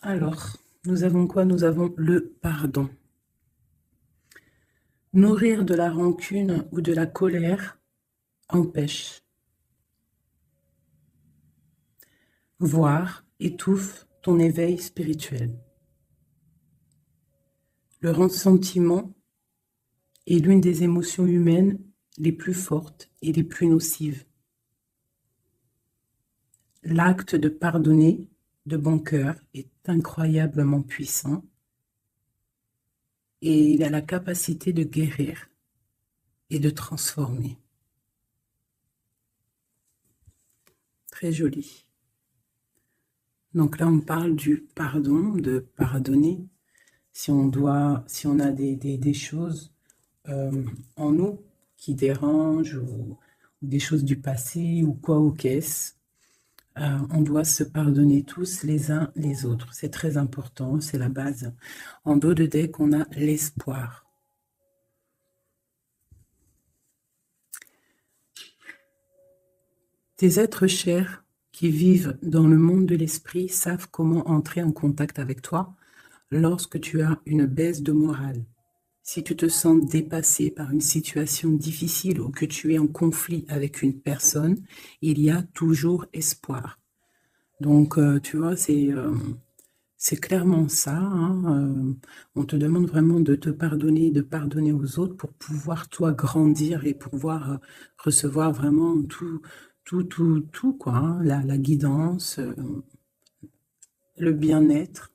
Alors, nous avons quoi? Nous avons le pardon. Nourrir de la rancune ou de la colère empêche, voire étouffe ton éveil spirituel. Le ressentiment est l'une des émotions humaines les plus fortes et les plus nocives. L'acte de pardonner de bon cœur est incroyablement puissant et il a la capacité de guérir et de transformer. Très joli. Donc là, on parle du pardon, de pardonner. Si on a des choses en nous qui dérangent ou des choses du passé ou quoi ou qu'est-ce, on doit se pardonner tous les uns les autres. C'est très important, c'est la base. En dos de deck, on a l'espoir. Tes êtres chers qui vivent dans le monde de l'esprit savent comment entrer en contact avec toi lorsque tu as une baisse de morale. Si tu te sens dépassé par une situation difficile ou que tu es en conflit avec une personne, il y a toujours espoir. Donc, tu vois, c'est clairement ça. Hein, on te demande vraiment de te pardonner, de pardonner aux autres pour pouvoir, toi, grandir et pouvoir recevoir vraiment tout, quoi. Hein, la guidance, le bien-être,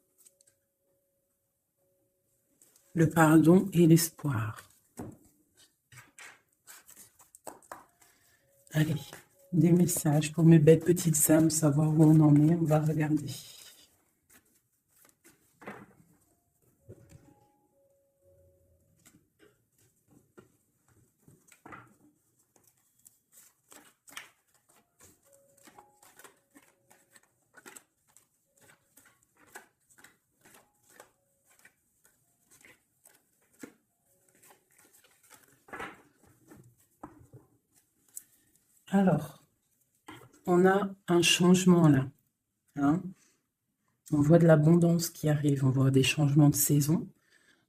le pardon et l'espoir. Allez, des messages pour mes belles petites âmes, savoir où on en est, on va regarder. Alors, on a un changement là. Hein. On voit de l'abondance qui arrive, on voit des changements de saison.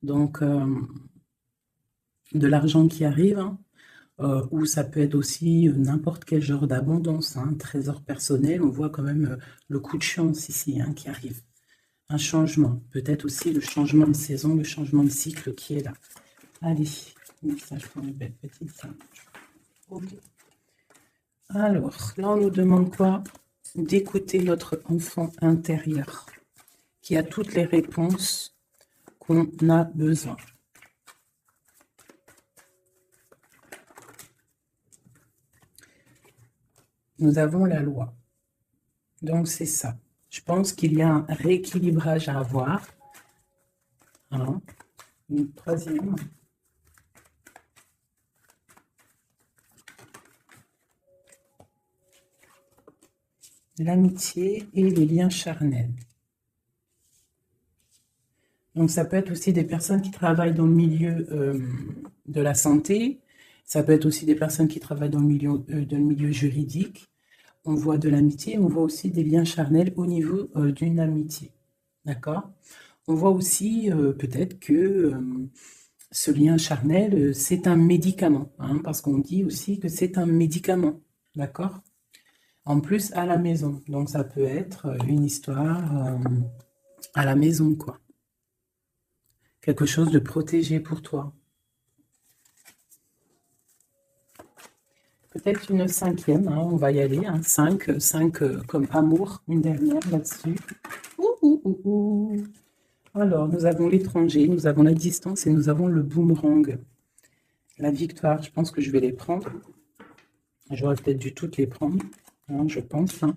Donc, de l'argent qui arrive, hein, ou ça peut être aussi n'importe quel genre d'abondance, hein, trésor personnel. On voit quand même le coup de chance ici hein, qui arrive. Un changement, peut-être aussi le changement de saison, le changement de cycle qui est là. Allez, message pour mes belles petites âmes. Ok. Alors, là, on nous demande quoi? D'écouter notre enfant intérieur, qui a toutes les réponses qu'on a besoin. Nous avons la loi. Donc, c'est ça. Je pense qu'il y a un rééquilibrage à avoir. Hein. Une troisième. L'amitié et les liens charnels. Donc, ça peut être aussi des personnes qui travaillent dans le milieu de la santé. Ça peut être aussi des personnes qui travaillent dans le milieu juridique. On voit de l'amitié, on voit aussi des liens charnels au niveau d'une amitié. D'accord? On voit aussi peut-être que ce lien charnel, c'est un médicament. Hein, parce qu'on dit aussi que c'est un médicament. D'accord? En plus, à la maison. Donc, ça peut être une histoire à la maison, quoi. Quelque chose de protégé pour toi. Peut-être une cinquième, hein, on va y aller. Hein, 5 comme amour, une dernière là-dessus. Alors, nous avons l'étranger, nous avons la distance et nous avons le boomerang. La victoire, je pense que je vais les prendre. J'aurais peut-être dû toutes les prendre, hein, je pense. Hein.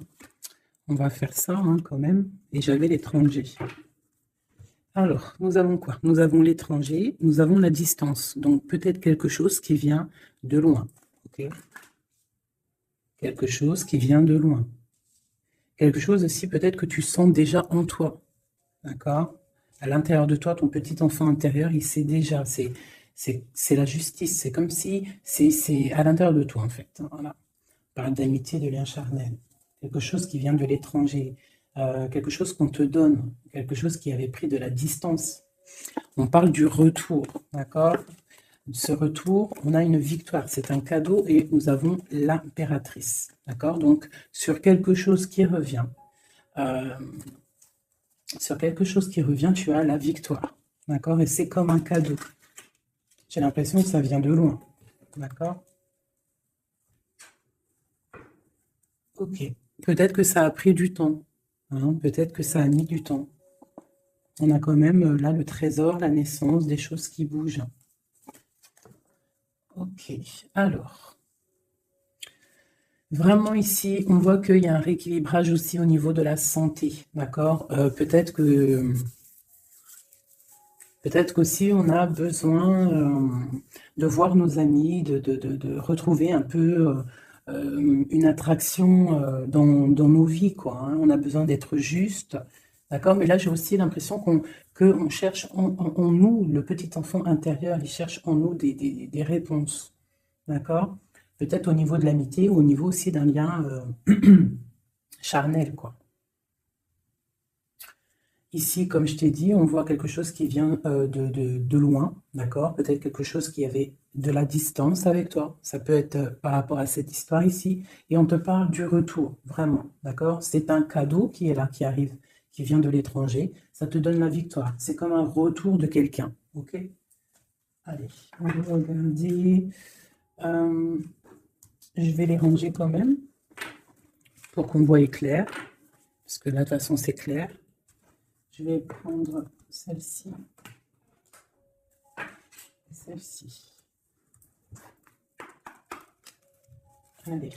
On va faire ça hein, quand même. Et j'avais l'étranger. Alors, nous avons quoi? Nous avons l'étranger, nous avons la distance. Donc, peut-être quelque chose qui vient de loin. Okay, quelque chose qui vient de loin. Quelque chose aussi peut-être que tu sens déjà en toi. D'accord? À l'intérieur de toi, ton petit enfant intérieur, il sait déjà. C'est la justice. C'est comme si c'est à l'intérieur de toi, en fait. Voilà. On parle d'amitié, de lien charnel. Quelque chose qui vient de l'étranger. quelque chose qu'on te donne, quelque chose qui avait pris de la distance. On parle du retour, d'accord? Ce retour, on a une victoire, c'est un cadeau et nous avons l'impératrice, d'accord? Donc, sur quelque chose qui revient, tu as la victoire, d'accord? Et c'est comme un cadeau. J'ai l'impression que ça vient de loin, d'accord? Ok, peut-être que ça a pris du temps, hein, peut-être que ça a mis du temps. On a quand même là le trésor, la naissance, des choses qui bougent. Ok, alors, vraiment ici, on voit qu'il y a un rééquilibrage aussi au niveau de la santé, d'accord? Peut-être qu'aussi on a besoin de voir nos amis, de retrouver un peu une attraction dans nos vies, quoi, hein. On a besoin d'être juste, d'accord? Mais là, j'ai aussi l'impression qu'on cherche en nous, le petit enfant intérieur, il cherche en nous des réponses, d'accord? Peut-être au niveau de l'amitié ou au niveau aussi d'un lien charnel, quoi. Ici, comme je t'ai dit, on voit quelque chose qui vient de loin, d'accord? Peut-être quelque chose qui avait de la distance avec toi. Ça peut être par rapport à cette histoire ici. Et on te parle du retour, vraiment, d'accord? C'est un cadeau qui est là, qui arrive, qui vient de l'étranger. Ça te donne la victoire. C'est comme un retour de quelqu'un, ok? Allez, on va regarder. Je vais les ranger quand même pour qu'on voie clair. Parce que là, de toute façon, c'est clair. Je vais prendre celle-ci et celle-ci. Allez,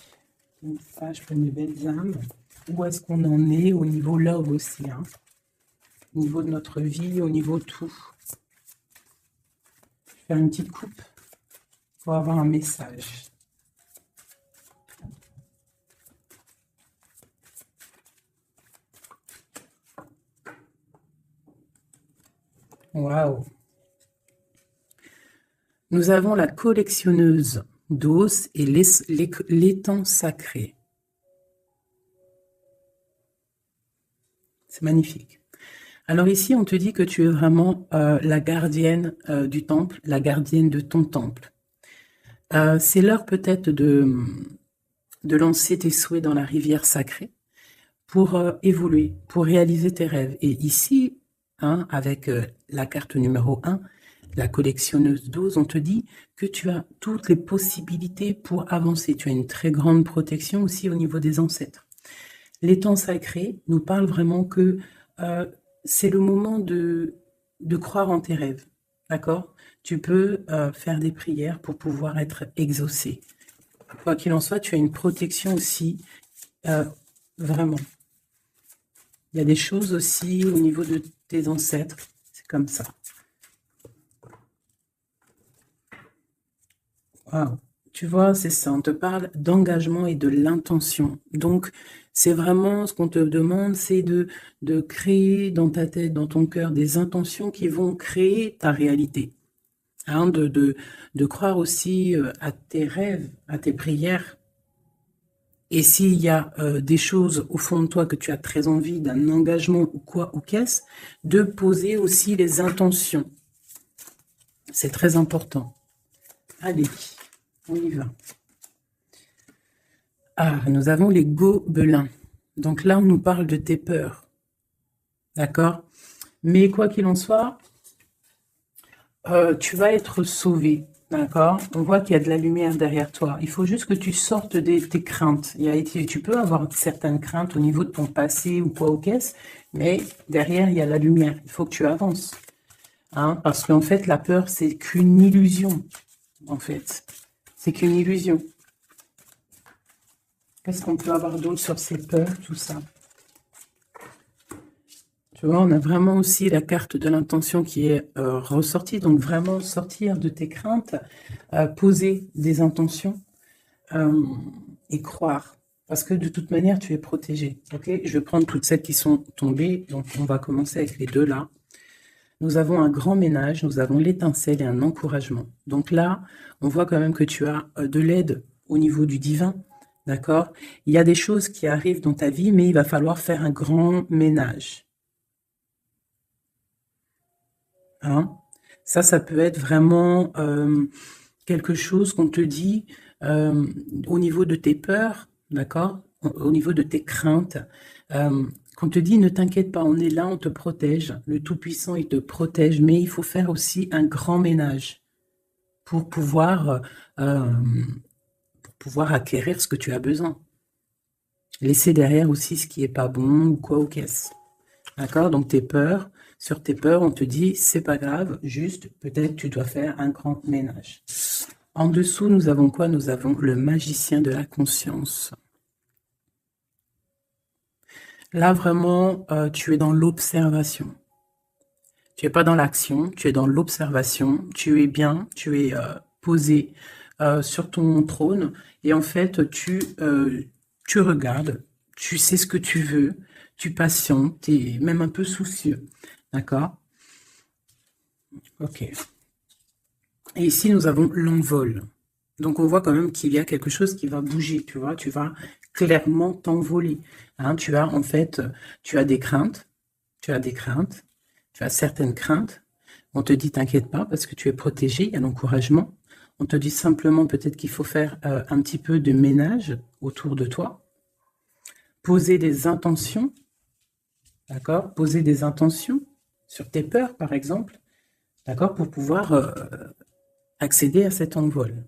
une page pour mes belles âmes. Où est-ce qu'on en est au niveau love aussi, hein? Au niveau de notre vie, au niveau de tout. Je vais faire une petite coupe pour avoir un message. Waouh! Nous avons la collectionneuse d'os et l'étang sacré. C'est magnifique. Alors ici, on te dit que tu es vraiment la gardienne du temple, la gardienne de ton temple. C'est l'heure peut-être de lancer tes souhaits dans la rivière sacrée pour évoluer, pour réaliser tes rêves. Et ici, hein, avec la carte numéro 1, la collectionneuse d'os, on te dit que tu as toutes les possibilités pour avancer. Tu as une très grande protection aussi au niveau des ancêtres. L'étang sacré nous parle vraiment que c'est le moment de croire en tes rêves, d'accord? Tu peux faire des prières pour pouvoir être exaucé. Quoi qu'il en soit, tu as une protection aussi, vraiment. Il y a des choses aussi au niveau de tes ancêtres, c'est comme ça. Wow. Tu vois, c'est ça, on te parle d'engagement et de l'intention. Donc, c'est vraiment ce qu'on te demande, c'est de créer dans ta tête, dans ton cœur, des intentions qui vont créer ta réalité. Hein, de croire aussi à tes rêves, à tes prières. Et s'il y a des choses au fond de toi que tu as très envie, d'un engagement ou quoi, ou qu'est-ce, de poser aussi les intentions. C'est très important. Allez, on y va. Ah, nous avons les gobelins. Donc là, on nous parle de tes peurs. D'accord? Mais quoi qu'il en soit, tu vas être sauvé. D'accord? On voit qu'il y a de la lumière derrière toi. Il faut juste que tu sortes de tes craintes. Tu peux avoir certaines craintes au niveau de ton passé ou quoi ou qu'est-ce, mais derrière, il y a la lumière. Il faut que tu avances. Hein? Parce qu'en fait, la peur, c'est qu'une illusion. En fait, c'est qu'une illusion. Qu'est-ce qu'on peut avoir d'autre sur ces peurs, tout ça? Tu vois, on a vraiment aussi la carte de l'intention qui est ressortie. Donc, vraiment sortir de tes craintes, poser des intentions et croire. Parce que de toute manière, tu es protégé. Ok? Je vais prendre toutes celles qui sont tombées. Donc, on va commencer avec les deux là. Nous avons un grand ménage, nous avons l'étincelle et un encouragement. Donc là, on voit quand même que tu as de l'aide au niveau du divin, D'accord? Il y a des choses qui arrivent dans ta vie, mais il va falloir faire un grand ménage. Hein? Ça peut être vraiment quelque chose qu'on te dit au niveau de tes peurs, d'accord? Au niveau de tes craintes, qu'on te dit ne t'inquiète pas, on est là, on te protège. Le Tout-Puissant, il te protège, mais il faut faire aussi un grand ménage pour pouvoir acquérir ce que tu as besoin. Laisser derrière aussi ce qui est pas bon ou quoi aux caisses. D'accord? Donc tes peurs, sur tes peurs, on te dit c'est pas grave, juste peut-être tu dois faire un grand ménage. En dessous, nous avons quoi? Nous avons le magicien de la conscience. Là, vraiment, tu es dans l'observation. Tu n'es pas dans l'action, tu es dans l'observation. Tu es bien, tu es posé sur ton trône. Et en fait, tu regardes, tu sais ce que tu veux, tu patientes, tu es même un peu soucieux. D'accord? Ok. Et ici, nous avons l'envol. Donc, on voit quand même qu'il y a quelque chose qui va bouger, tu vois. Tu vas clairement t'envoler. Hein, tu as, en fait, tu as des craintes. Tu as des craintes. Tu as certaines craintes. On te dit, t'inquiète pas, parce que tu es protégé, il y a l'encouragement. On te dit simplement peut-être qu'il faut faire un petit peu de ménage autour de toi. Poser des intentions. D'accord? Poser des intentions sur tes peurs, par exemple. D'accord? Pour pouvoir accéder à cet envol.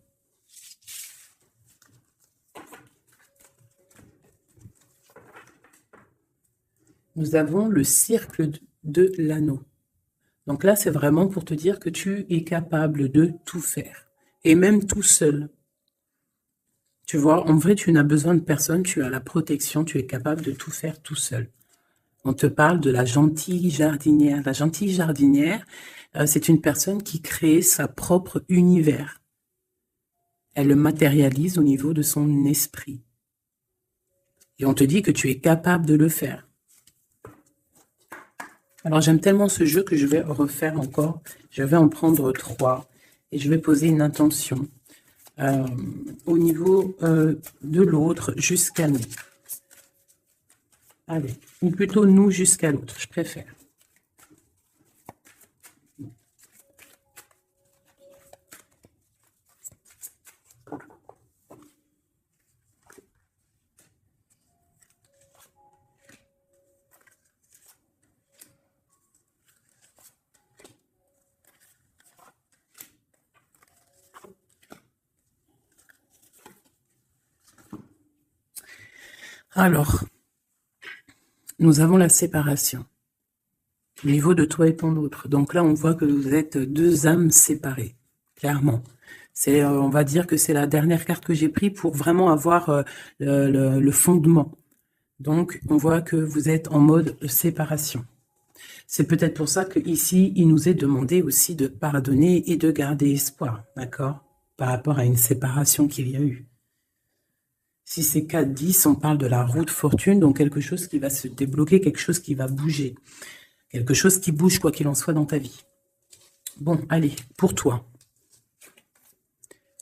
Nous avons le cercle de l'anneau. Donc là, c'est vraiment pour te dire que tu es capable de tout faire. Et même tout seul. Tu vois, en vrai, tu n'as besoin de personne, tu as la protection, tu es capable de tout faire tout seul. On te parle de la gentille jardinière. La gentille jardinière, c'est une personne qui crée sa propre univers. Elle le matérialise au niveau de son esprit. Et on te dit que tu es capable de le faire. Alors, j'aime tellement ce jeu que je vais refaire encore. Je vais en prendre 3 et je vais poser une intention au niveau de l'autre jusqu'à nous. Allez, ou plutôt nous jusqu'à l'autre, je préfère. Alors, nous avons la séparation au niveau de toi et ton autre. Donc là, on voit que vous êtes 2 âmes séparées, clairement. C'est, on va dire que c'est la dernière carte que j'ai prise pour vraiment avoir le fondement. Donc, on voit que vous êtes en mode séparation. C'est peut-être pour ça qu'ici, il nous est demandé aussi de pardonner et de garder espoir, d'accord? Par rapport à une séparation qu'il y a eu. Si c'est 4-10, on parle de la roue de fortune, donc quelque chose qui va se débloquer, quelque chose qui va bouger. Quelque chose qui bouge, quoi qu'il en soit, dans ta vie. Bon, allez, pour toi.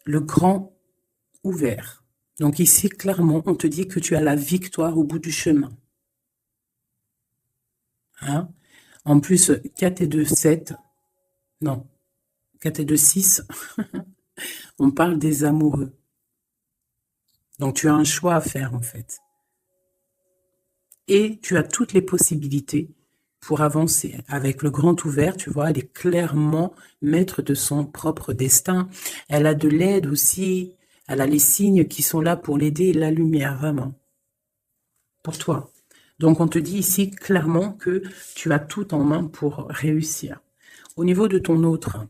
Le grand ouvert. Donc ici, clairement, on te dit que tu as la victoire au bout du chemin. Hein? En plus, 4 et 2, 7. Non, 4 et 2, 6. On parle des amoureux. Donc tu as un choix à faire, en fait. Et tu as toutes les possibilités pour avancer. Avec le grand ouvert, tu vois, elle est clairement maître de son propre destin. Elle a de l'aide aussi. Elle a les signes qui sont là pour l'aider, la lumière, vraiment. Pour toi. Donc, on te dit ici clairement que tu as tout en main pour réussir. Au niveau de ton autre,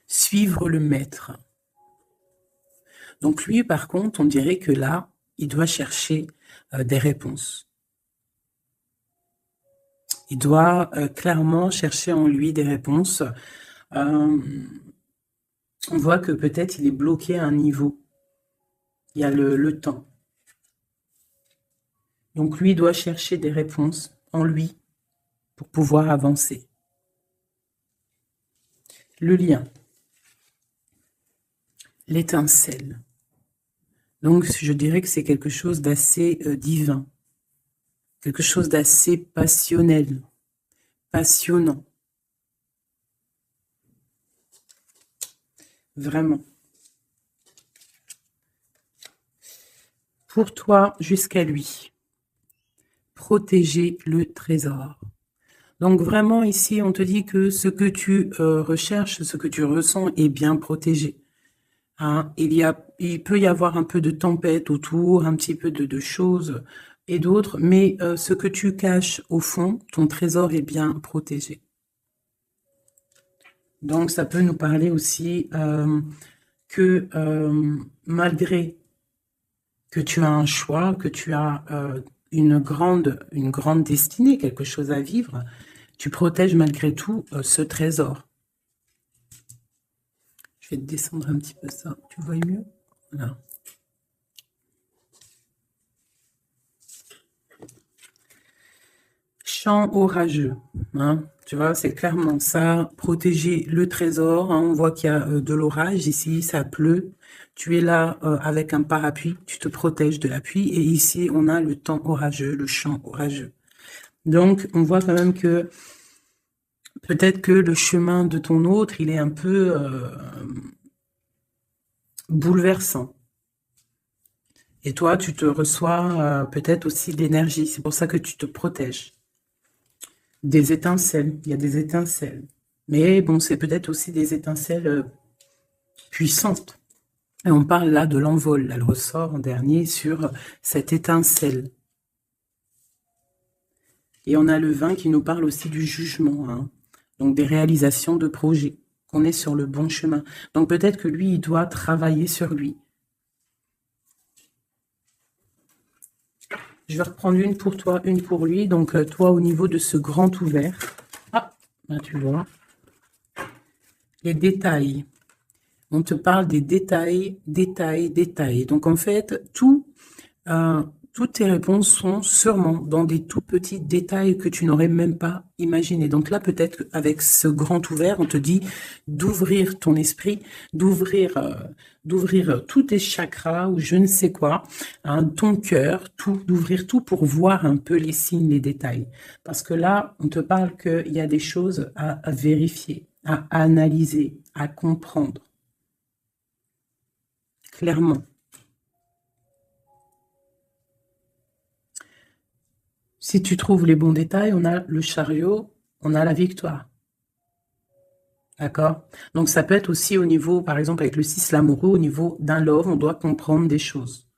suivre le maître. Donc, lui, par contre, on dirait que là, il doit chercher des réponses. Il doit clairement chercher en lui des réponses. On voit que peut-être il est bloqué à un niveau. Il y a le temps. Donc lui doit chercher des réponses en lui pour pouvoir avancer. Le lien. L'étincelle. Donc, je dirais que c'est quelque chose d'assez divin, quelque chose d'assez passionnel, passionnant. Vraiment. Pour toi, jusqu'à lui. Protéger le trésor. Donc vraiment ici, on te dit que ce que tu recherches, ce que tu ressens est bien protégé. Hein, il peut y avoir un peu de tempête autour, un petit peu de choses et d'autres, mais ce que tu caches au fond, ton trésor est bien protégé. Donc ça peut nous parler aussi que malgré que tu as un choix, que tu as une grande destinée, quelque chose à vivre, tu protèges malgré tout ce trésor. Je vais te descendre un petit peu ça. Tu vois mieux? Voilà. Chant orageux. Hein, tu vois, c'est clairement ça. Protéger le trésor. Hein, on voit qu'il y a de l'orage ici, ça pleut. Tu es là avec un parapluie, tu te protèges de la pluie. Et ici, on a le temps orageux, le chant orageux. Donc, on voit quand même que peut-être que le chemin de ton autre, il est un peu bouleversant. Et toi, tu te reçois peut-être aussi d'énergie. C'est pour ça que tu te protèges. Des étincelles. Il y a des étincelles. Mais bon, c'est peut-être aussi des étincelles puissantes. Et on parle là de l'envol. Elle ressort en dernier sur cette étincelle. Et on a le 20 qui nous parle aussi du jugement. Hein. Donc des réalisations de projets. Qu'on est sur le bon chemin. Donc peut-être que lui, il doit travailler sur lui. Je vais reprendre une pour toi, une pour lui. Donc, toi, au niveau de ce grand ouvert. Ah, là, tu vois. Les détails. On te parle des détails, détails, détails. Donc, en fait, toutes tes réponses sont sûrement dans des tout petits détails que tu n'aurais même pas imaginé. Donc là, peut-être qu'avec ce grand ouvert, on te dit d'ouvrir ton esprit, d'ouvrir tous tes chakras ou je ne sais quoi, hein, ton cœur, d'ouvrir tout pour voir un peu les signes, les détails. Parce que là, on te parle qu'il y a des choses à vérifier, à analyser, à comprendre. Clairement. Si tu trouves les bons détails, on a le chariot, on a la victoire. D'accord? Donc, ça peut être aussi au niveau, par exemple, avec le 6, l'amoureux, au niveau d'un love, on doit comprendre des choses.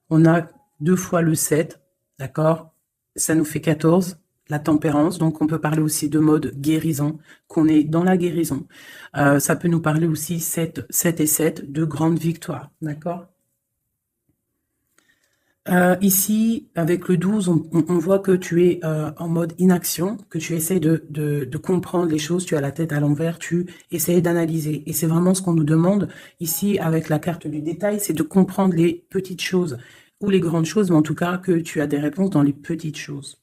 On a 2 fois le 7, d'accord? Ça nous fait 14, la tempérance. Donc, on peut parler aussi de mode guérison, qu'on est dans la guérison. Ça peut nous parler aussi 7 et 7, de grandes victoires, d'accord? Ici, avec le 12, on voit que tu es en mode inaction, que tu essaies de comprendre les choses, tu as la tête à l'envers, tu essaies d'analyser. Et c'est vraiment ce qu'on nous demande ici avec la carte du détail, c'est de comprendre les petites choses ou les grandes choses, mais en tout cas que tu as des réponses dans les petites choses.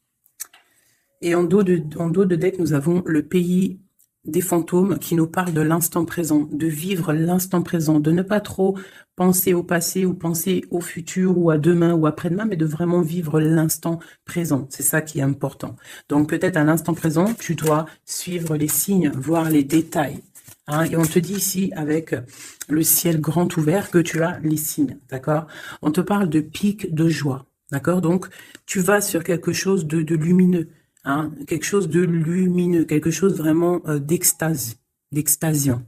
Et en dos de deck, nous avons le pays des fantômes qui nous parle de l'instant présent, de vivre l'instant présent, de ne pas trop penser au passé ou penser au futur ou à demain ou après-demain, mais de vraiment vivre l'instant présent. C'est ça qui est important. Donc peut-être à l'instant présent, tu dois suivre les signes, voir les détails. Hein, et on te dit ici, avec le ciel grand ouvert, que tu as les signes, d'accord? On te parle de pic de joie, d'accord? Donc, tu vas sur quelque chose de lumineux. Hein, quelque chose de lumineux, quelque chose vraiment d'extase, d'extasiant.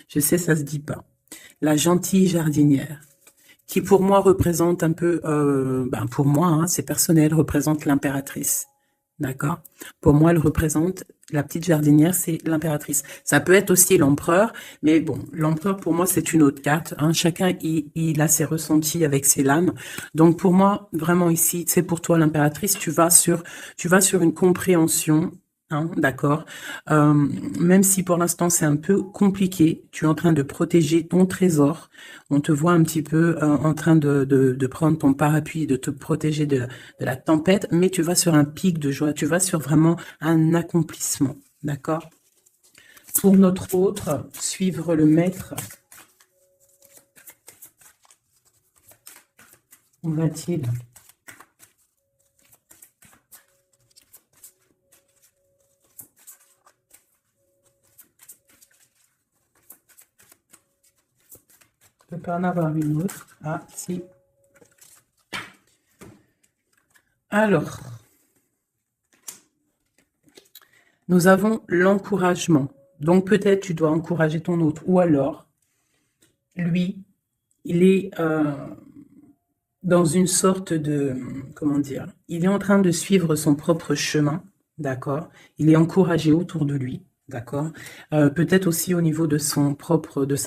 Je sais, ça se dit pas. La gentille jardinière, qui pour moi représente un peu, pour moi, hein, c'est personnel, représente l'impératrice. D'accord? Pour moi, elle représente, la petite jardinière, c'est l'impératrice. Ça peut être aussi l'empereur, mais bon, l'empereur, pour moi, c'est une autre carte. Hein. Chacun, il a ses ressentis avec ses lames. Donc, pour moi, vraiment ici, c'est pour toi l'impératrice. Tu vas sur une compréhension. Hein, d'accord. Même si pour l'instant c'est un peu compliqué, tu es en train de protéger ton trésor. On te voit un petit peu en train de prendre ton parapluie, de te protéger de la tempête, mais tu vas sur un pic de joie, tu vas sur vraiment un accomplissement. D'accord. Pour notre autre, suivre le maître. Où va-t-il? Je ne peux pas en avoir une autre. Ah, si. Alors, nous avons l'encouragement. Donc, peut-être tu dois encourager ton autre. Ou alors, lui, il est dans une sorte de... Comment dire? Il est en train de suivre son propre chemin. D'accord? Il est encouragé autour de lui. D'accord? Peut-être aussi au niveau de sa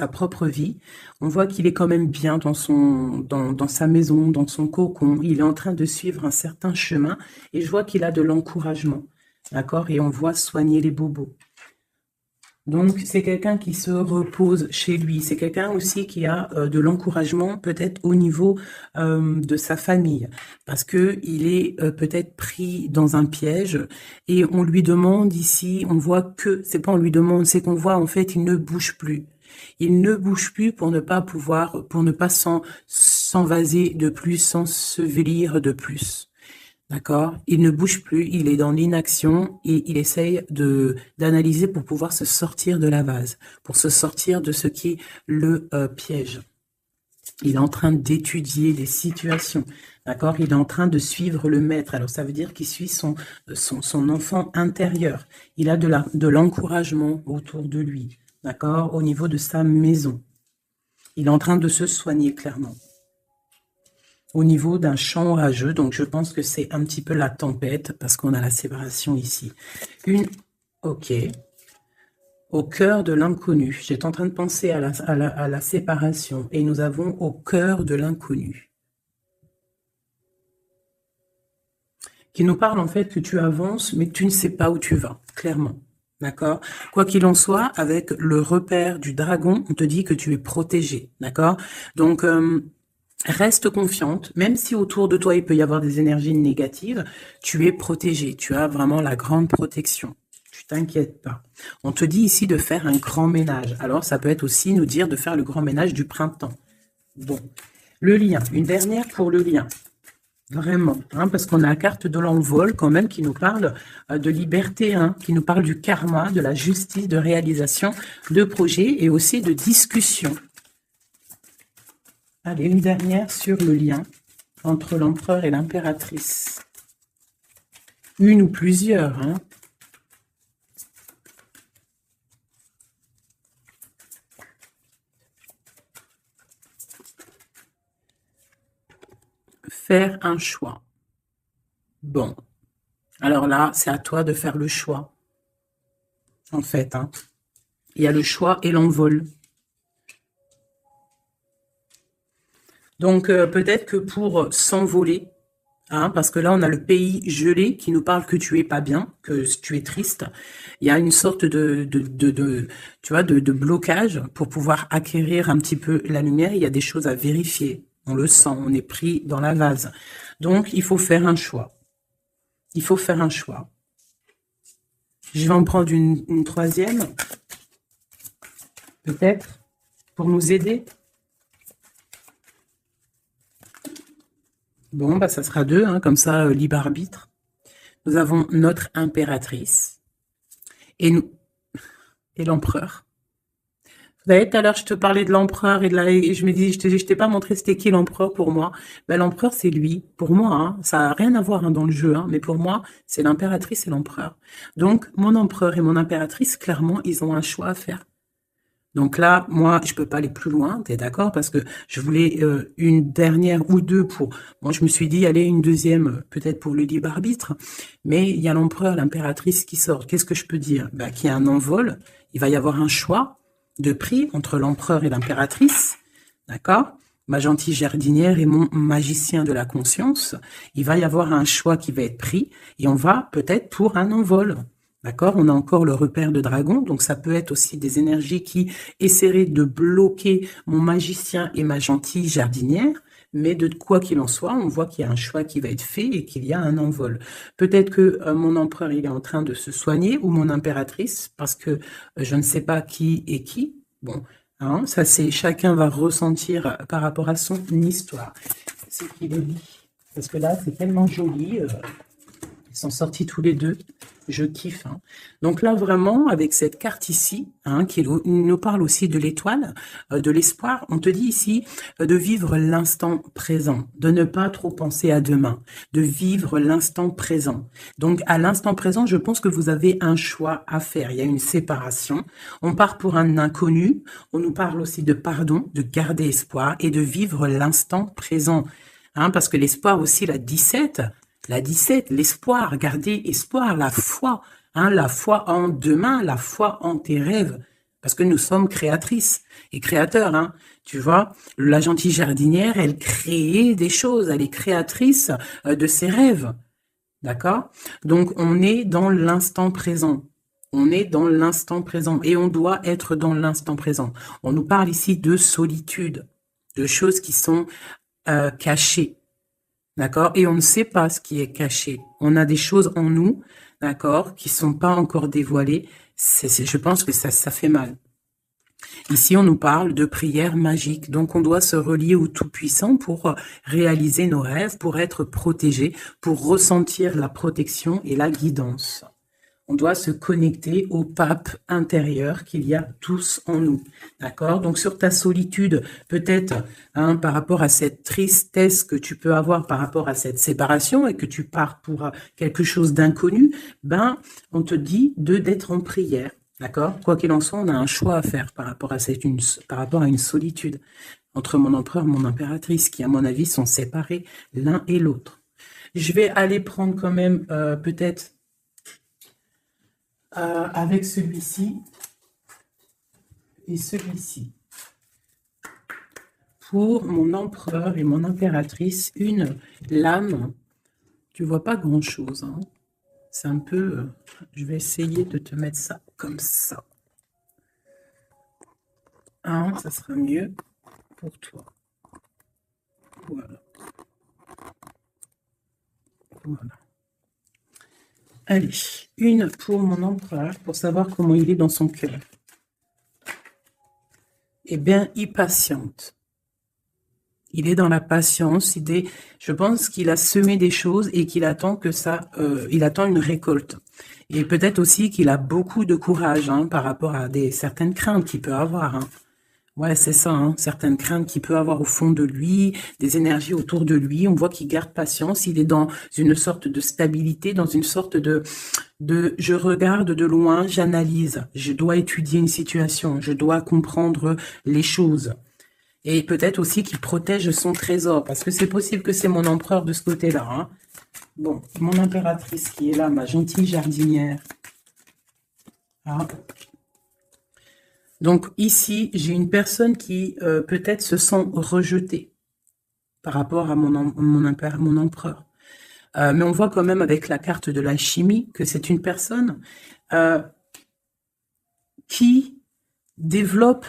propre vie. On voit qu'il est quand même bien dans sa maison, dans son cocon. Il est en train de suivre un certain chemin et je vois qu'il a de l'encouragement. D'accord? Et on voit soigner les bobos. Donc, c'est quelqu'un qui se repose chez lui. C'est quelqu'un aussi qui a de l'encouragement peut-être au niveau de sa famille. Parce que il est peut-être pris dans un piège et on lui demande ici, on voit que, c'est pas on lui demande, c'est qu'on voit en fait, il ne bouge plus. Il ne bouge plus pour ne pas s'envaser de plus, s'ensevelir de plus. D'accord? Il ne bouge plus, il est dans l'inaction et il essaye d'analyser pour pouvoir se sortir de la vase, pour se sortir de ce qui le piège. Il est en train d'étudier les situations, d'accord? Il est en train de suivre le maître. Alors, ça veut dire qu'il suit son enfant intérieur. Il a de l'encouragement autour de lui, d'accord? Au niveau de sa maison. Il est en train de se soigner, clairement. Au niveau d'un champ orageux, donc je pense que c'est un petit peu la tempête, parce qu'on a la séparation ici. Ok. Au cœur de l'inconnu. J'étais en train de penser à la séparation, et nous avons au cœur de l'inconnu. Qui nous parle en fait que tu avances, mais que tu ne sais pas où tu vas, clairement. D'accord? Quoi qu'il en soit, avec le repère du dragon, on te dit que tu es protégé. D'accord? Donc, reste confiante, même si autour de toi, il peut y avoir des énergies négatives, tu es protégé, tu as vraiment la grande protection. Tu t'inquiètes pas. On te dit ici de faire un grand ménage. Alors, ça peut être aussi nous dire de faire le grand ménage du printemps. Bon, le lien, une dernière pour le lien. Vraiment, hein, parce qu'on a la carte de l'envol quand même qui nous parle de liberté, hein, qui nous parle du karma, de la justice, de réalisation de projets et aussi de discussion. Allez, une dernière sur le lien entre l'empereur et l'impératrice. Une ou plusieurs, hein. Faire un choix. Bon. Alors là, c'est à toi de faire le choix. En fait, hein. Il y a le choix et l'envol. Donc, peut-être que pour s'envoler, hein, parce que là, on a le pays gelé qui nous parle que tu es pas bien, que tu es triste. Il y a une sorte tu vois, de blocage pour pouvoir acquérir un petit peu la lumière. Il y a des choses à vérifier. On le sent, on est pris dans la vase. Donc, il faut faire un choix. Il faut faire un choix. Je vais en prendre une troisième, peut-être, pour nous aider. Bon, bah ça sera deux, hein, comme ça, libre arbitre. Nous avons notre impératrice et l'empereur. Vous savez, tout à l'heure, je te parlais de l'empereur et je me dis, je t'ai pas montré c'était qui l'empereur pour moi. Ben, l'empereur, c'est lui. Pour moi, hein, ça n'a rien à voir hein, dans le jeu, hein, mais pour moi, c'est l'impératrice et l'empereur. Donc, mon empereur et mon impératrice, clairement, ils ont un choix à faire. Donc là, moi, je peux pas aller plus loin, t'es d'accord? Parce que je voulais une dernière ou deux pour... Bon, je me suis dit, allez, une deuxième, peut-être pour le libre arbitre. Mais il y a l'empereur, l'impératrice qui sort. Qu'est-ce que je peux dire? Ben, qu'il y a un envol. Il va y avoir un choix de prix entre l'empereur et l'impératrice. D'accord? Ma gentille jardinière et mon magicien de la conscience. Il va y avoir un choix qui va être pris. Et on va peut-être pour un envol. D'accord? On a encore le repère de dragon, donc ça peut être aussi des énergies qui essaieraient de bloquer mon magicien et ma gentille jardinière, mais de quoi qu'il en soit, on voit qu'il y a un choix qui va être fait et qu'il y a un envol. Peut-être que mon empereur, il est en train de se soigner, ou mon impératrice, parce que je ne sais pas qui est qui. Bon, hein, ça c'est chacun va ressentir par rapport à son histoire. c'est qui les lit. Parce que là, c'est tellement joli. Ils sont sortis tous les deux. Je kiffe. Hein. Donc là, vraiment, avec cette carte ici, hein, qui nous parle aussi de l'étoile, de l'espoir, on te dit ici de vivre l'instant présent, de ne pas trop penser à demain, de vivre l'instant présent. Donc, à l'instant présent, je pense que vous avez un choix à faire. Il y a une séparation. On part pour un inconnu. On nous parle aussi de pardon, de garder espoir et de vivre l'instant présent. Hein, parce que l'espoir aussi, la 17, l'espoir, garder espoir, la foi, hein, la foi en demain, la foi en tes rêves, parce que nous sommes créatrices et créateurs, hein, tu vois. La gentille jardinière, elle crée des choses, elle est créatrice de ses rêves, d'accord? Donc, on est dans l'instant présent. On est dans l'instant présent et on doit être dans l'instant présent. On nous parle ici de solitude, de choses qui sont cachées. D'accord? Et on ne sait pas ce qui est caché. On a des choses en nous, d'accord, qui sont pas encore dévoilées. Je pense que ça fait mal. Ici, on nous parle de prière magique. Donc, on doit se relier au Tout-Puissant pour réaliser nos rêves, pour être protégé, pour ressentir la protection et la guidance. On doit se connecter au pape intérieur qu'il y a tous en nous. D'accord? Donc, sur ta solitude, peut-être, hein, par rapport à cette tristesse que tu peux avoir par rapport à cette séparation et que tu pars pour quelque chose d'inconnu, ben, on te dit d'être en prière. D'accord? Quoi qu'il en soit, on a un choix à faire par rapport à une solitude entre mon empereur et mon impératrice qui, à mon avis, sont séparés l'un et l'autre. Je vais aller prendre quand même, peut-être, avec celui-ci et celui-ci. Pour mon empereur et mon impératrice, une lame. Tu vois pas grand-chose. Hein. C'est un peu... je vais essayer de te mettre ça comme ça. Hein, ça sera mieux pour toi. Voilà. Voilà. Allez, une pour mon empereur, pour savoir comment il est dans son cœur. Eh bien, il patiente. Il est dans la patience. Je pense qu'il a semé des choses et qu'il attend que ça, il attend une récolte. Et peut-être aussi qu'il a beaucoup de courage hein, par rapport à certaines craintes qu'il peut avoir. Hein. Ouais, c'est ça, hein, certaines craintes qu'il peut avoir au fond de lui, des énergies autour de lui. On voit qu'il garde patience, il est dans une sorte de stabilité, dans une sorte de je regarde de loin, j'analyse, je dois étudier une situation, je dois comprendre les choses. Et peut-être aussi qu'il protège son trésor, parce que c'est possible que c'est mon empereur de ce côté-là. Hein. Bon, mon impératrice qui est là, ma gentille jardinière. Ah. Donc ici, j'ai une personne qui peut-être se sent rejetée par rapport à mon empereur. Mais on voit quand même avec la carte de l'alchimie que c'est une personne qui développe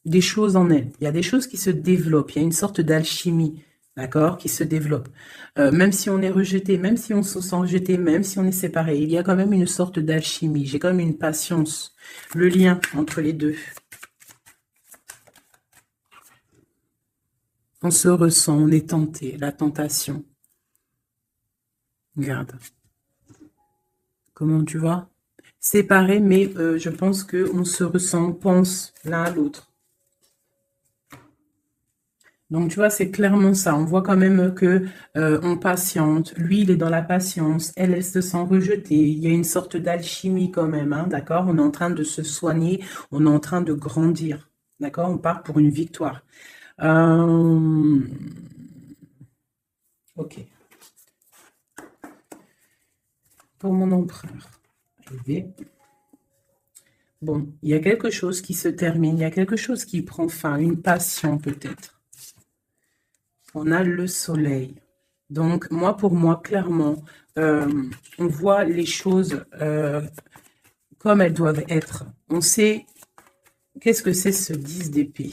des choses en elle. Il y a des choses qui se développent. Il y a une sorte d'alchimie, d'accord, qui se développe. Même si on est rejeté, même si on se sent rejeté, même si on est séparé, il y a quand même une sorte d'alchimie. J'ai quand même une patience. Le lien entre les deux. On se ressent, on est tenté, la tentation. Regarde. Comment tu vois? Séparés, mais je pense qu'on se ressent, on pense l'un à l'autre. Donc, tu vois, c'est clairement ça. On voit quand même que on patiente. Lui, il est dans la patience. Elle se sent rejetée. Il y a une sorte d'alchimie quand même, hein, d'accord? On est en train de se soigner. On est en train de grandir, d'accord? On part pour une victoire. Ok. Pour mon empereur. Bon, il y a quelque chose qui se termine. Il y a quelque chose qui prend fin. Une passion peut-être. On a le soleil. Donc, pour moi, clairement, on voit les choses comme elles doivent être. On sait qu'est-ce que c'est ce 10 d'épée.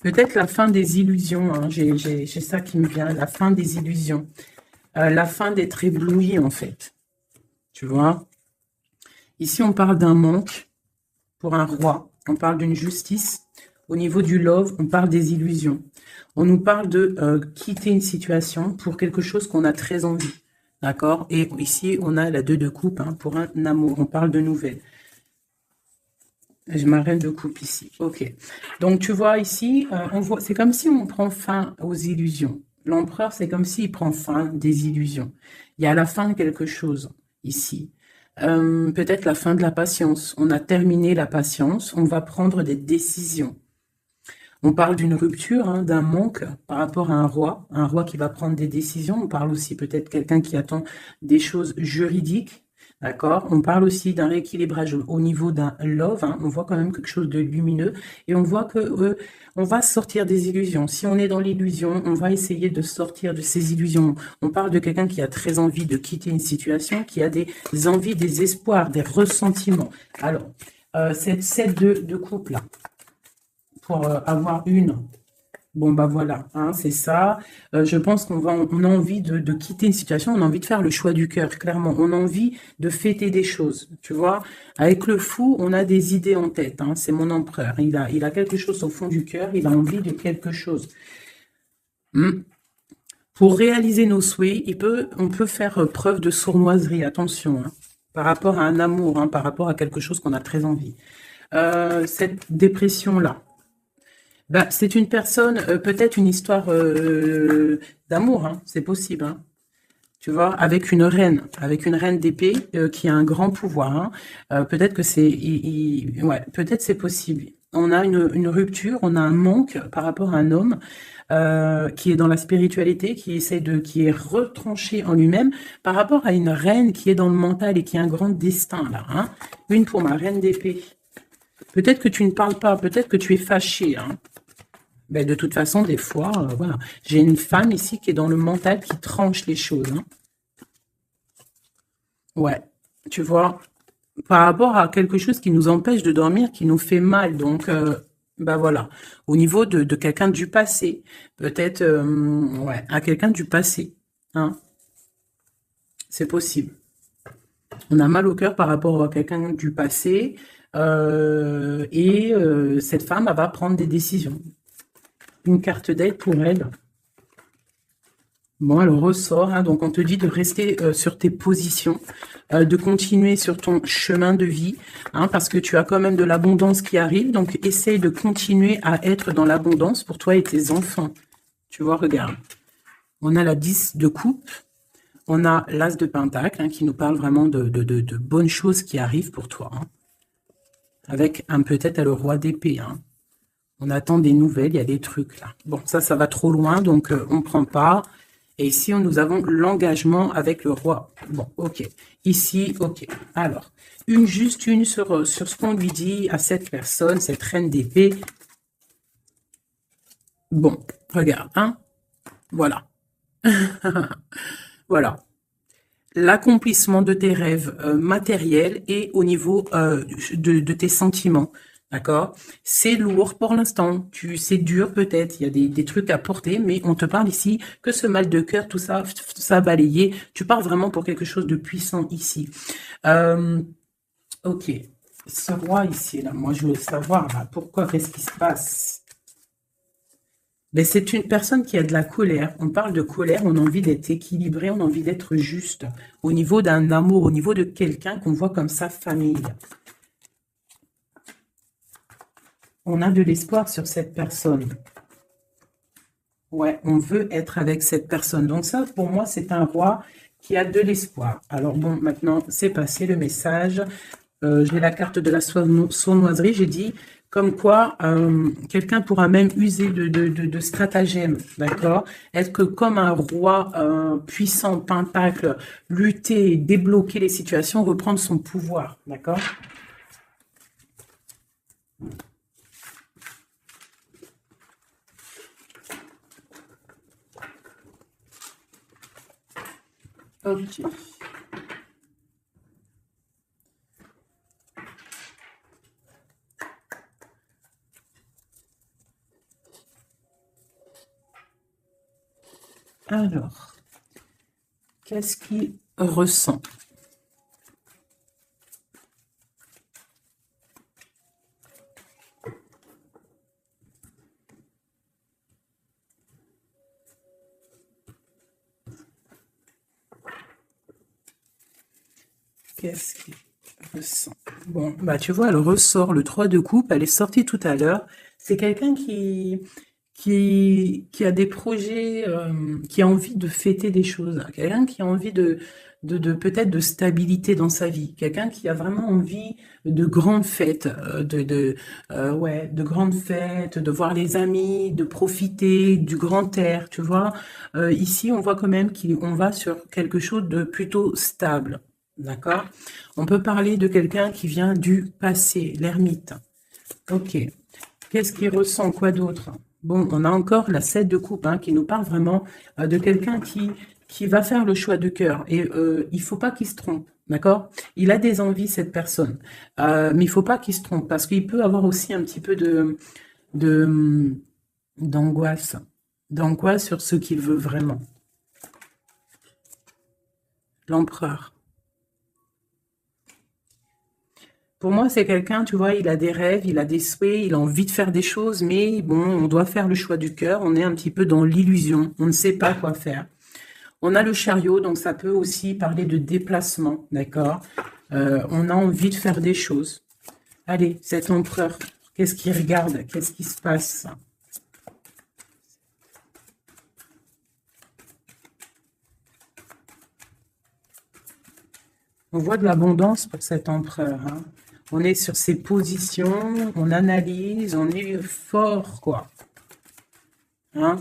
Peut-être la fin des illusions. Hein. J'ai ça qui me vient. La fin des illusions. La fin d'être ébloui, en fait. Tu vois? Ici, on parle d'un manque pour un roi. On parle d'une justice. Au niveau du love, on parle des illusions. On nous parle de quitter une situation pour quelque chose qu'on a très envie. D'accord? Et ici, on a la 2 de coupe hein, pour un amour. On parle de nouvelles. Je m'arrête de coupe ici. Ok. Donc, tu vois ici, on voit, c'est comme si on prend fin aux illusions. L'empereur, c'est comme s'il prend fin des illusions. Il y a la fin de quelque chose ici. Peut-être la fin de la patience. On a terminé la patience. On va prendre des décisions. On parle d'une rupture, hein, d'un manque par rapport à un roi qui va prendre des décisions. On parle aussi peut-être quelqu'un qui attend des choses juridiques, d'accord? On parle aussi d'un rééquilibrage au niveau d'un love, hein. On voit quand même quelque chose de lumineux et on voit que on va sortir des illusions. Si on est dans l'illusion, on va essayer de sortir de ces illusions. On parle de quelqu'un qui a très envie de quitter une situation, qui a des envies, des espoirs, des ressentiments. Alors, cette set de couple là, pour avoir une. Bon, bah voilà, hein, c'est ça. Je pense on a envie de quitter une situation, on a envie de faire le choix du cœur, clairement. On a envie de fêter des choses, tu vois. Avec le fou, on a des idées en tête, hein, c'est mon empereur. Il a quelque chose au fond du cœur, il a envie de quelque chose. Pour réaliser nos souhaits, on peut faire preuve de sournoiserie, attention, hein, par rapport à un amour, hein, par rapport à quelque chose qu'on a très envie. Cette dépression-là, bah, c'est une personne, peut-être une histoire d'amour, hein, c'est possible, hein, tu vois, avec une reine d'épée qui a un grand pouvoir. Hein. Peut-être que ouais, peut-être c'est possible. On a une rupture, on a un manque par rapport à un homme qui est dans la spiritualité, qui est retranché en lui-même, par rapport à une reine qui est dans le mental et qui a un grand destin là. Hein. Une pour ma reine d'épée. Peut-être que tu ne parles pas, peut-être que tu es fâché. Hein. Ben, de toute façon, des fois, voilà. J'ai une femme ici qui est dans le mental, qui tranche les choses. Hein. Ouais, tu vois, par rapport à quelque chose qui nous empêche de dormir, qui nous fait mal. Donc, ben voilà. Au niveau de quelqu'un du passé, peut-être, ouais, à quelqu'un du passé. Hein. C'est possible. On a mal au cœur par rapport à quelqu'un du passé. Cette femme, elle va prendre des décisions. Une carte d'aide pour elle. Bon, elle ressort, hein, donc on te dit de rester sur tes positions, de continuer sur ton chemin de vie, hein, parce que tu as quand même de l'abondance qui arrive, donc essaye de continuer à être dans l'abondance pour toi et tes enfants. Tu vois, regarde. On a la 10 de coupe, on a l'as de pentacle, hein, qui nous parle vraiment de bonnes choses qui arrivent pour toi, hein, avec peut-être le roi d'épée, hein. On attend des nouvelles, il y a des trucs là. Bon, ça va trop loin, donc on ne prend pas. Et ici, nous avons l'engagement avec le roi. Bon, ok. Ici, ok. Alors, juste une sur ce qu'on lui dit à cette personne, cette reine d'épée. Bon, regarde, hein. Voilà. Voilà. L'accomplissement de tes rêves matériels et au niveau de tes sentiments. D'accord? C'est lourd pour l'instant. C'est dur peut-être. Il y a des trucs à porter, mais on te parle ici que ce mal de cœur, tout ça balayé. Tu parles vraiment pour quelque chose de puissant ici. Ok. Ce roi ici, là, moi je veux savoir là, pourquoi qu'est-ce qui se passe? Mais c'est une personne qui a de la colère. On parle de colère, on a envie d'être équilibré, on a envie d'être juste. Au niveau d'un amour, au niveau de quelqu'un qu'on voit comme sa famille. On a de l'espoir sur cette personne. Ouais, on veut être avec cette personne. Donc ça, pour moi, c'est un roi qui a de l'espoir. Alors bon, maintenant, c'est passé le message. J'ai la carte de la sournoiserie. J'ai dit comme quoi quelqu'un pourra même user de stratagèmes, d'accord? Être comme un roi puissant, pentacle, lutter, débloquer les situations, reprendre son pouvoir, d'accord? Ok. Alors, qu'est-ce qu'il ressent? Qu'est-ce qu'il ressent? Bon, bah tu vois, elle ressort le 3 de coupe, elle est sortie tout à l'heure. C'est quelqu'un qui a des projets, qui a envie de fêter des choses, hein. Quelqu'un qui a envie de peut-être de stabilité dans sa vie, quelqu'un qui a vraiment envie de grandes fêtes, ouais, de grandes fêtes, de voir les amis, de profiter du grand air, tu vois. Ici, on voit quand même qu'on va sur quelque chose de plutôt stable, d'accord? On peut parler de quelqu'un qui vient du passé, l'ermite. Ok. Qu'est-ce qu'il ressent? Quoi d'autre? Bon, on a encore la 7 de coupe, hein, qui nous parle vraiment de quelqu'un qui va faire le choix de cœur. Et il faut pas qu'il se trompe, d'accord? Il a des envies, cette personne. Mais il faut pas qu'il se trompe, parce qu'il peut avoir aussi un petit peu de d'angoisse. D'angoisse sur ce qu'il veut vraiment. L'empereur. Pour moi, c'est quelqu'un, tu vois, il a des rêves, il a des souhaits, il a envie de faire des choses, mais bon, on doit faire le choix du cœur. On est un petit peu dans l'illusion. On ne sait pas quoi faire. On a le chariot, donc ça peut aussi parler de déplacement, d'accord? On a envie de faire des choses. Allez, cet empereur, qu'est-ce qu'il regarde? Qu'est-ce qui se passe? On voit de l'abondance pour cet empereur, hein. On est sur ses positions, on analyse, on est fort, quoi. Hein?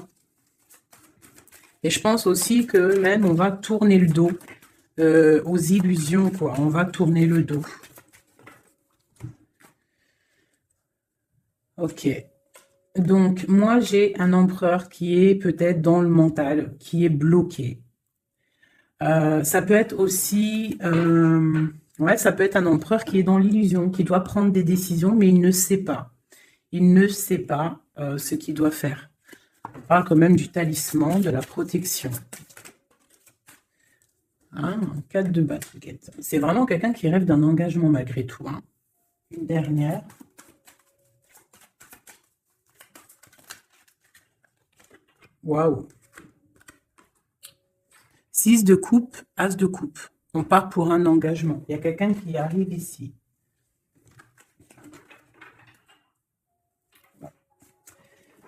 Et je pense aussi que même on va tourner le dos aux illusions, quoi. On va tourner le dos. Ok. Donc, moi, j'ai un empereur qui est peut-être dans le mental, qui est bloqué. Ça peut être aussi... ouais, ça peut être un empereur qui est dans l'illusion, qui doit prendre des décisions, mais il ne sait pas. Il ne sait pas ce qu'il doit faire. On parle quand même du talisman, de la protection. Hein, 4 de baguette. C'est vraiment quelqu'un qui rêve d'un engagement malgré tout. Hein. Une dernière. Waouh. 6 de coupe, as de coupe. On part pour un engagement. Il y a quelqu'un qui arrive ici.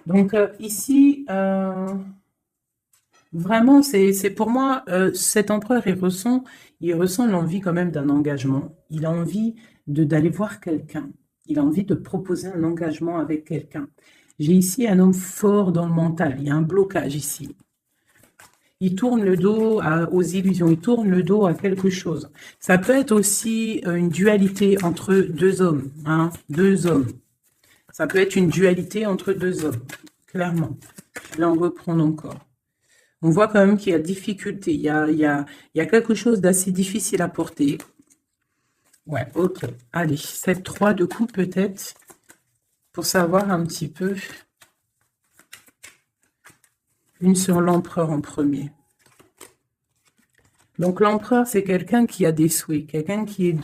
Donc ici, vraiment, c'est pour moi, cet empereur, il ressent l'envie quand même d'un engagement. Il a envie d'aller voir quelqu'un. Il a envie de proposer un engagement avec quelqu'un. J'ai ici un homme fort dans le mental. Il y a un blocage ici. Il tourne le dos aux illusions. Il tourne le dos à quelque chose. Ça peut être aussi une dualité entre deux hommes. Hein, deux hommes. Ça peut être une dualité entre deux hommes. Clairement. Je vais en reprendre encore. On voit quand même qu'il y a difficulté. Il y a quelque chose d'assez difficile à porter. Ouais, ok. Allez, cette 3 de coupe peut-être, pour savoir un petit peu. Une sur l'empereur en premier. Donc l'empereur, c'est quelqu'un qui a des souhaits, quelqu'un qui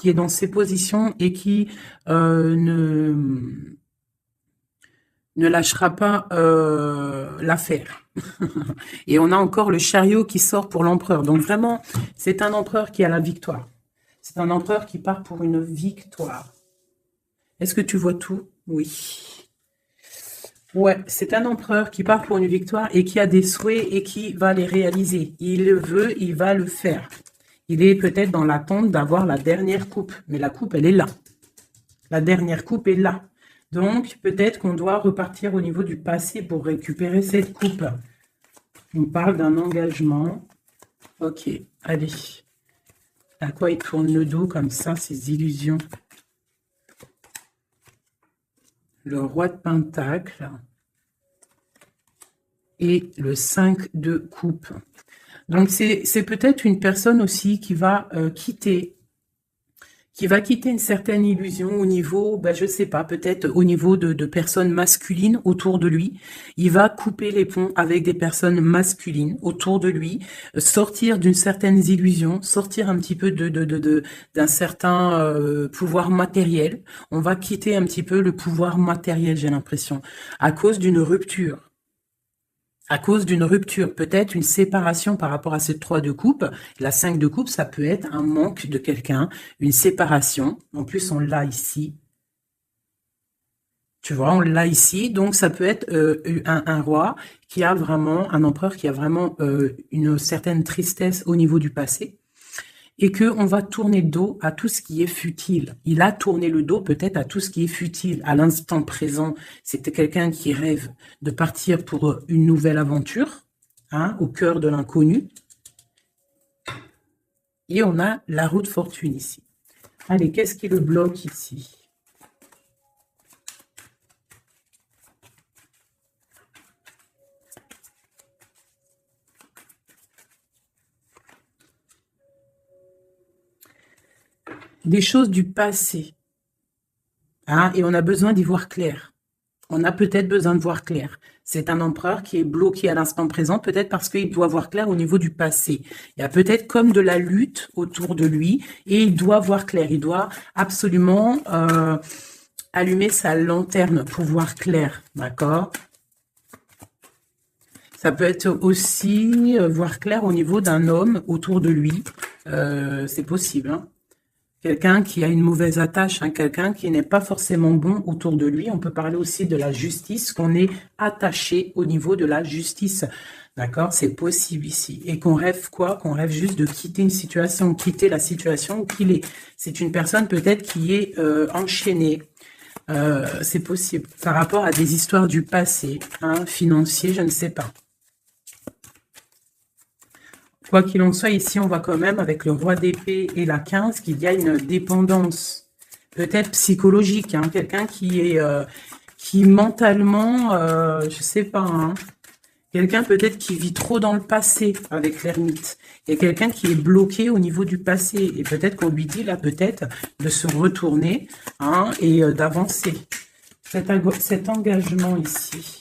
est dans ses positions et qui ne lâchera pas l'affaire. Et on a encore le chariot qui sort pour l'empereur. Donc vraiment, c'est un empereur qui a la victoire. C'est un empereur qui part pour une victoire. Est-ce que tu vois tout? Oui. Ouais, c'est un empereur qui part pour une victoire et qui a des souhaits et qui va les réaliser. Il le veut, il va le faire. Il est peut-être dans l'attente d'avoir la dernière coupe. Mais la coupe, elle est là. La dernière coupe est là. Donc, peut-être qu'on doit repartir au niveau du passé pour récupérer cette coupe. On parle d'un engagement. Ok, allez. À quoi il tourne le dos comme ça, ces illusions? Le roi de pentacle et le 5 de coupe. Donc, c'est peut-être une personne aussi qui va quitter une certaine illusion au niveau, ben, je sais pas, peut-être au niveau de personnes masculines autour de lui. Il va couper les ponts avec des personnes masculines autour de lui, sortir d'une certaine illusion, sortir un petit peu d'un certain pouvoir matériel. On va quitter un petit peu le pouvoir matériel, j'ai l'impression, à cause d'une rupture. à cause d'une rupture, peut-être une séparation par rapport à cette 3 de coupe. La 5 de coupe, ça peut être un manque de quelqu'un, une séparation. En plus, on l'a ici. Tu vois, on l'a ici. Donc, ça peut être un roi qui a vraiment, un empereur qui a vraiment une certaine tristesse au niveau du passé. Et qu'on va tourner le dos à tout ce qui est futile. Il a tourné le dos peut-être à tout ce qui est futile. À l'instant présent, c'était quelqu'un qui rêve de partir pour une nouvelle aventure, hein, au cœur de l'inconnu. Et on a la roue de fortune ici. Allez, qu'est-ce qui le bloque ici? Des choses du passé. Hein, et on a besoin d'y voir clair. On a peut-être besoin de voir clair. C'est un empereur qui est bloqué à l'instant présent, peut-être parce qu'il doit voir clair au niveau du passé. Il y a peut-être comme de la lutte autour de lui et il doit voir clair. Il doit absolument allumer sa lanterne pour voir clair, d'accord? Ça peut être aussi voir clair au niveau d'un homme autour de lui. C'est possible, hein. Quelqu'un qui a une mauvaise attache, hein, quelqu'un qui n'est pas forcément bon autour de lui. On peut parler aussi de la justice, qu'on est attaché au niveau de la justice. D'accord? C'est possible ici. Et qu'on rêve quoi? Qu'on rêve juste de quitter une situation, quitter la situation qu'il est. C'est une personne peut-être qui est enchaînée. C'est possible. Par rapport à des histoires du passé, hein, financier, je ne sais pas. Quoi qu'il en soit, ici, on voit quand même, avec le roi d'épée et la 15, qu'il y a une dépendance, peut-être psychologique, hein, quelqu'un qui est, qui mentalement, je sais pas, hein, quelqu'un peut-être qui vit trop dans le passé avec l'ermite. Il y a quelqu'un qui est bloqué au niveau du passé, et peut-être qu'on lui dit, là, peut-être, de se retourner, hein, et d'avancer. Cet engagement ici.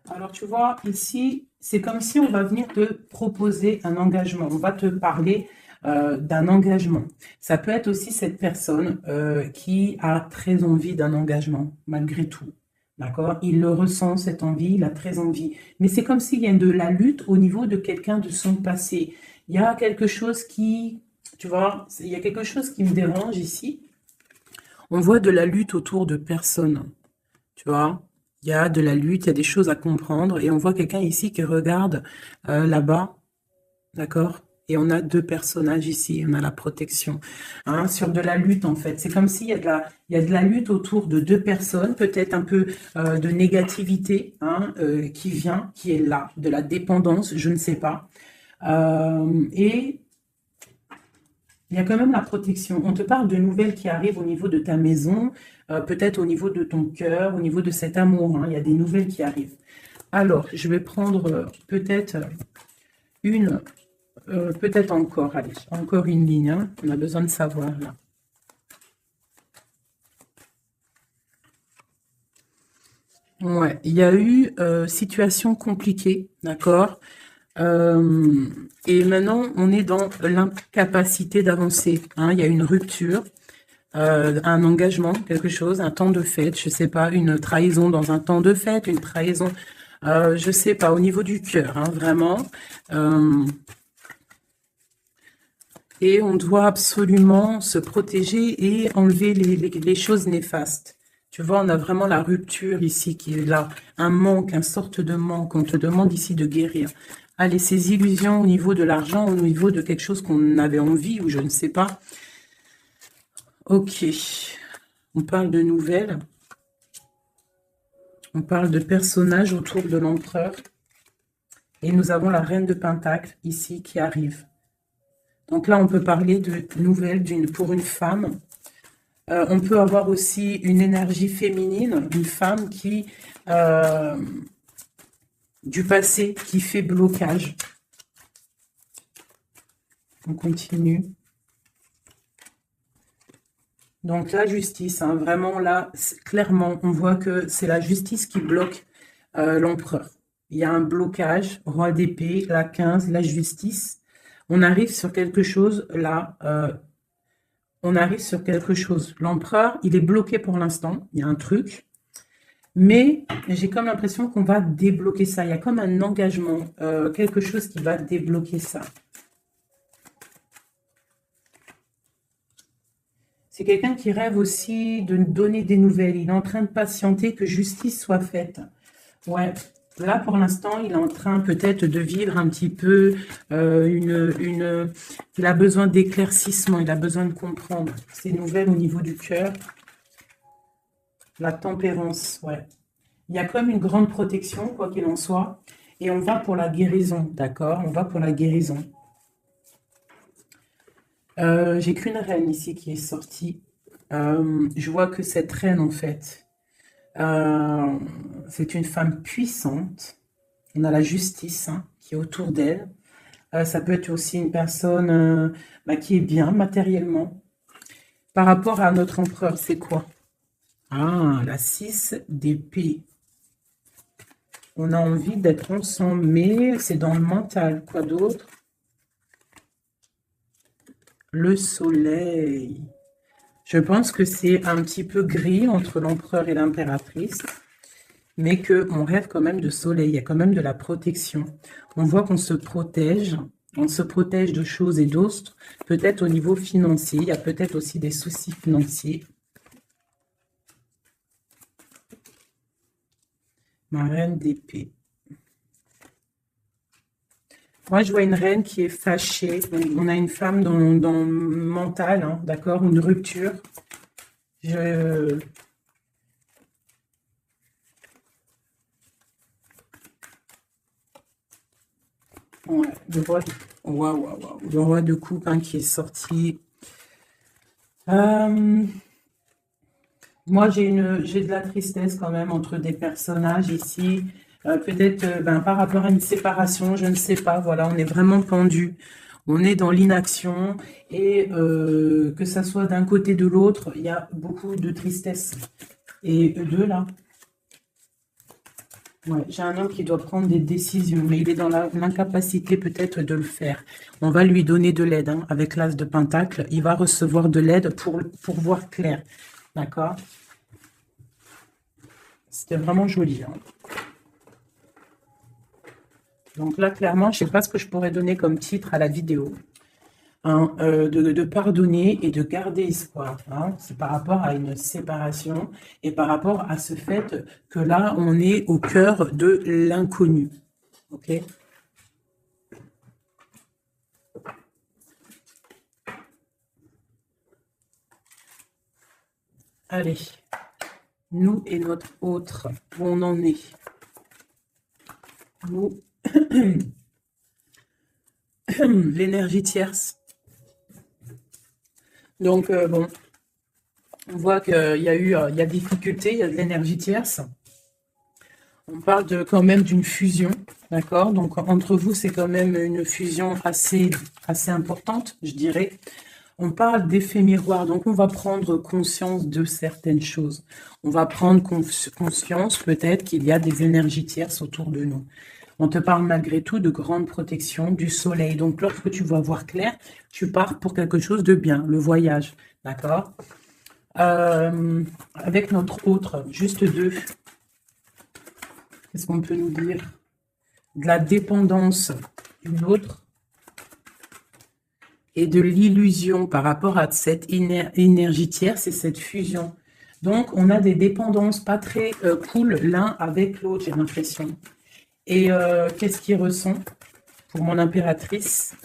Alors, tu vois, ici, c'est comme si on va venir te proposer un engagement. On va te parler d'un engagement. Ça peut être aussi cette personne qui a très envie d'un engagement, malgré tout. D'accord? Il le ressent, cette envie, il a très envie. Mais c'est comme s'il y a de la lutte au niveau de quelqu'un de son passé. Il y a quelque chose qui, tu vois, il y a quelque chose qui me dérange ici. On voit de la lutte autour de personnes, tu vois? Il y a de la lutte, il y a des choses à comprendre. Et on voit quelqu'un ici qui regarde là-bas, d'accord? Et on a deux personnages ici, on a la protection, hein, sur de la lutte en fait. C'est comme s'il y a de la lutte autour de deux personnes, peut-être un peu de négativité, hein, qui vient, qui est là, de la dépendance, je ne sais pas. Et il y a quand même la protection. On te parle de nouvelles qui arrivent au niveau de ta maison, peut-être au niveau de ton cœur, au niveau de cet amour, hein. Il y a des nouvelles qui arrivent. Alors, je vais prendre peut-être une, peut-être encore, allez, encore une ligne, hein. On a besoin de savoir là. Ouais, il y a eu situation compliquée, d'accord? Et maintenant, on est dans l'incapacité d'avancer, hein. Il y a une rupture. Un engagement, quelque chose, un temps de fête, je sais pas, une trahison dans un temps de fête, une trahison, je sais pas, au niveau du cœur, hein, vraiment. Et on doit absolument se protéger et enlever les choses néfastes. Tu vois, on a vraiment la rupture ici qui est là, un manque, une sorte de manque. On te demande ici de guérir. Allez, ces illusions au niveau de l'argent, au niveau de quelque chose qu'on avait envie ou je ne sais pas. Ok, on parle de nouvelles, on parle de personnages autour de l'empereur, et nous avons la reine de Pentacle ici qui arrive. Donc là, on peut parler de nouvelles pour une femme. On peut avoir aussi une énergie féminine, une femme qui, du passé, qui fait blocage. On continue. Donc la justice, hein, vraiment là, clairement, on voit que c'est la justice qui bloque l'empereur. Il y a un blocage, roi d'épée, la 15, la justice. On arrive sur quelque chose là, on arrive sur quelque chose. L'empereur, il est bloqué pour l'instant, il y a un truc. Mais j'ai comme l'impression qu'on va débloquer ça. Il y a comme un engagement, quelque chose qui va débloquer ça. C'est quelqu'un qui rêve aussi de donner des nouvelles. Il est en train de patienter que justice soit faite. Ouais, là pour l'instant, il est en train peut-être de vivre un petit peu il a besoin d'éclaircissement, il a besoin de comprendre ces nouvelles au niveau du cœur. La tempérance, ouais. Il y a comme une grande protection, quoi qu'il en soit. Et on va pour la guérison, d'accord? On va pour la guérison. J'ai qu'une reine ici qui est sortie. Je vois que cette reine, en fait, c'est une femme puissante. On a la justice hein, qui est autour d'elle. Ça peut être aussi une personne qui est bien matériellement. Par rapport à notre empereur, c'est quoi? Ah, la 6 d'épée. On a envie d'être ensemble, mais c'est dans le mental. Quoi d'autre? Le soleil. Je pense que c'est un petit peu gris entre l'empereur et l'impératrice, mais qu'on rêve quand même de soleil. Il y a quand même de la protection. On voit qu'on se protège. On se protège de choses et d'autres. Peut-être au niveau financier. Il y a peut-être aussi des soucis financiers. Ma reine d'épée. Moi, je vois une reine qui est fâchée. On a une femme dans le mental, hein, d'accord, une rupture. Ouais, le roi de... Waouh, le roi de coupe hein, qui est sorti. Moi, j'ai de la tristesse quand même entre des personnages ici. Peut-être par rapport à une séparation, je ne sais pas. Voilà, on est vraiment pendu. On est dans l'inaction et que ça soit d'un côté de l'autre, il y a beaucoup de tristesse. Et eux deux là, ouais, j'ai un homme qui doit prendre des décisions, mais il est dans l'incapacité peut-être de le faire. On va lui donner de l'aide hein, avec l'as de Pentacle. Il va recevoir de l'aide pour voir clair. D'accord? C'était vraiment joli. Hein. Donc là, clairement, je ne sais pas ce que je pourrais donner comme titre à la vidéo. Hein, de pardonner et de garder espoir. Hein. C'est par rapport à une séparation et par rapport à ce fait que là, on est au cœur de l'inconnu. OK? Allez. Nous et notre autre, où on en est. Nous, l'énergie tierce. Donc, bon, on voit qu'il y a il y a difficulté, il y a de l'énergie tierce. On parle quand même d'une fusion, d'accord? Donc, entre vous, c'est quand même une fusion assez importante, je dirais. On parle d'effet miroir, donc on va prendre conscience de certaines choses. On va prendre conscience peut-être qu'il y a des énergies tierces autour de nous. On te parle malgré tout de grande protection du soleil. Donc lorsque tu vas voir clair, tu pars pour quelque chose de bien, le voyage, d'accord? Avec notre autre, juste deux. Qu'est-ce qu'on peut nous dire? De la dépendance d'une autre. Et de l'illusion par rapport à cette énergie tierce et cette fusion. Donc, on a des dépendances pas très cool l'un avec l'autre, j'ai l'impression. Et qu'est-ce qu'il ressent pour mon impératrice?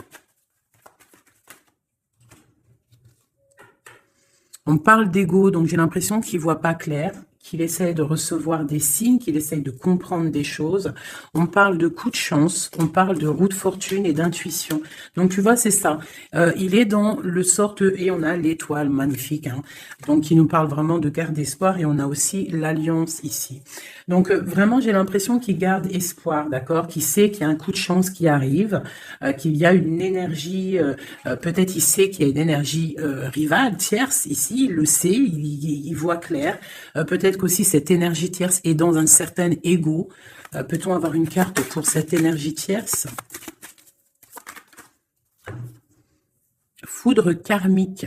On parle d'ego, donc j'ai l'impression qu'il ne voit pas clair. qu'il essaie de recevoir des signes, qu'il essaie de comprendre des choses. On parle de coup de chance, on parle de roue de fortune et d'intuition. Donc tu vois, c'est ça. Il est dans le sorte, et on a l'étoile magnifique, hein, donc qui nous parle vraiment de garde d'espoir, et on a aussi l'alliance ici. Donc vraiment, j'ai l'impression qu'il garde espoir, d'accord, qu'il sait qu'il y a un coup de chance qui arrive, qu'il y a une énergie, peut-être il sait qu'il y a une énergie rivale, tierce, ici, il le sait, il voit clair. Peut-être qu'aussi cette énergie tierce est dans un certain ego. Peut-on avoir une carte pour cette énergie tierce? Foudre karmique.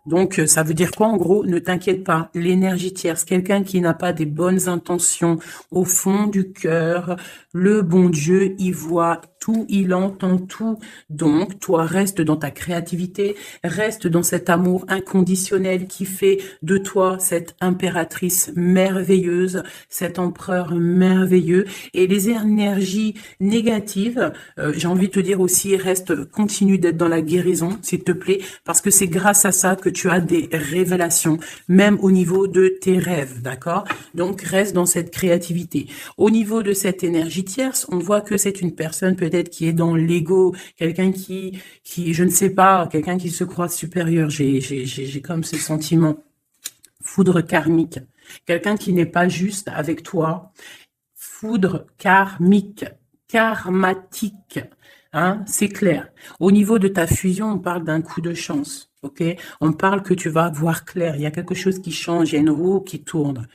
Donc, ça veut dire quoi en gros? Ne t'inquiète pas, l'énergie tierce, quelqu'un qui n'a pas des bonnes intentions au fond du cœur, le bon Dieu, il voit tout, il entend tout. Donc, toi, reste dans ta créativité, reste dans cet amour inconditionnel qui fait de toi cette impératrice merveilleuse, cet empereur merveilleux. Et les énergies négatives, j'ai envie de te dire aussi, continue d'être dans la guérison, s'il te plaît, parce que c'est grâce à ça que tu as des révélations, même au niveau de tes rêves, d'accord? Donc, reste dans cette créativité. Au niveau de cette énergie tierce, on voit que c'est une personne peut-être qui est dans l'ego, quelqu'un qui, je ne sais pas, quelqu'un qui se croit supérieur. J'ai comme ce sentiment. Foudre karmique. Quelqu'un qui n'est pas juste avec toi. Foudre karmique, karmatique. Hein, c'est clair. Au niveau de ta fusion, on parle d'un coup de chance. Ok, on parle que tu vas voir clair. Il y a quelque chose qui change. Il y a une roue qui tourne.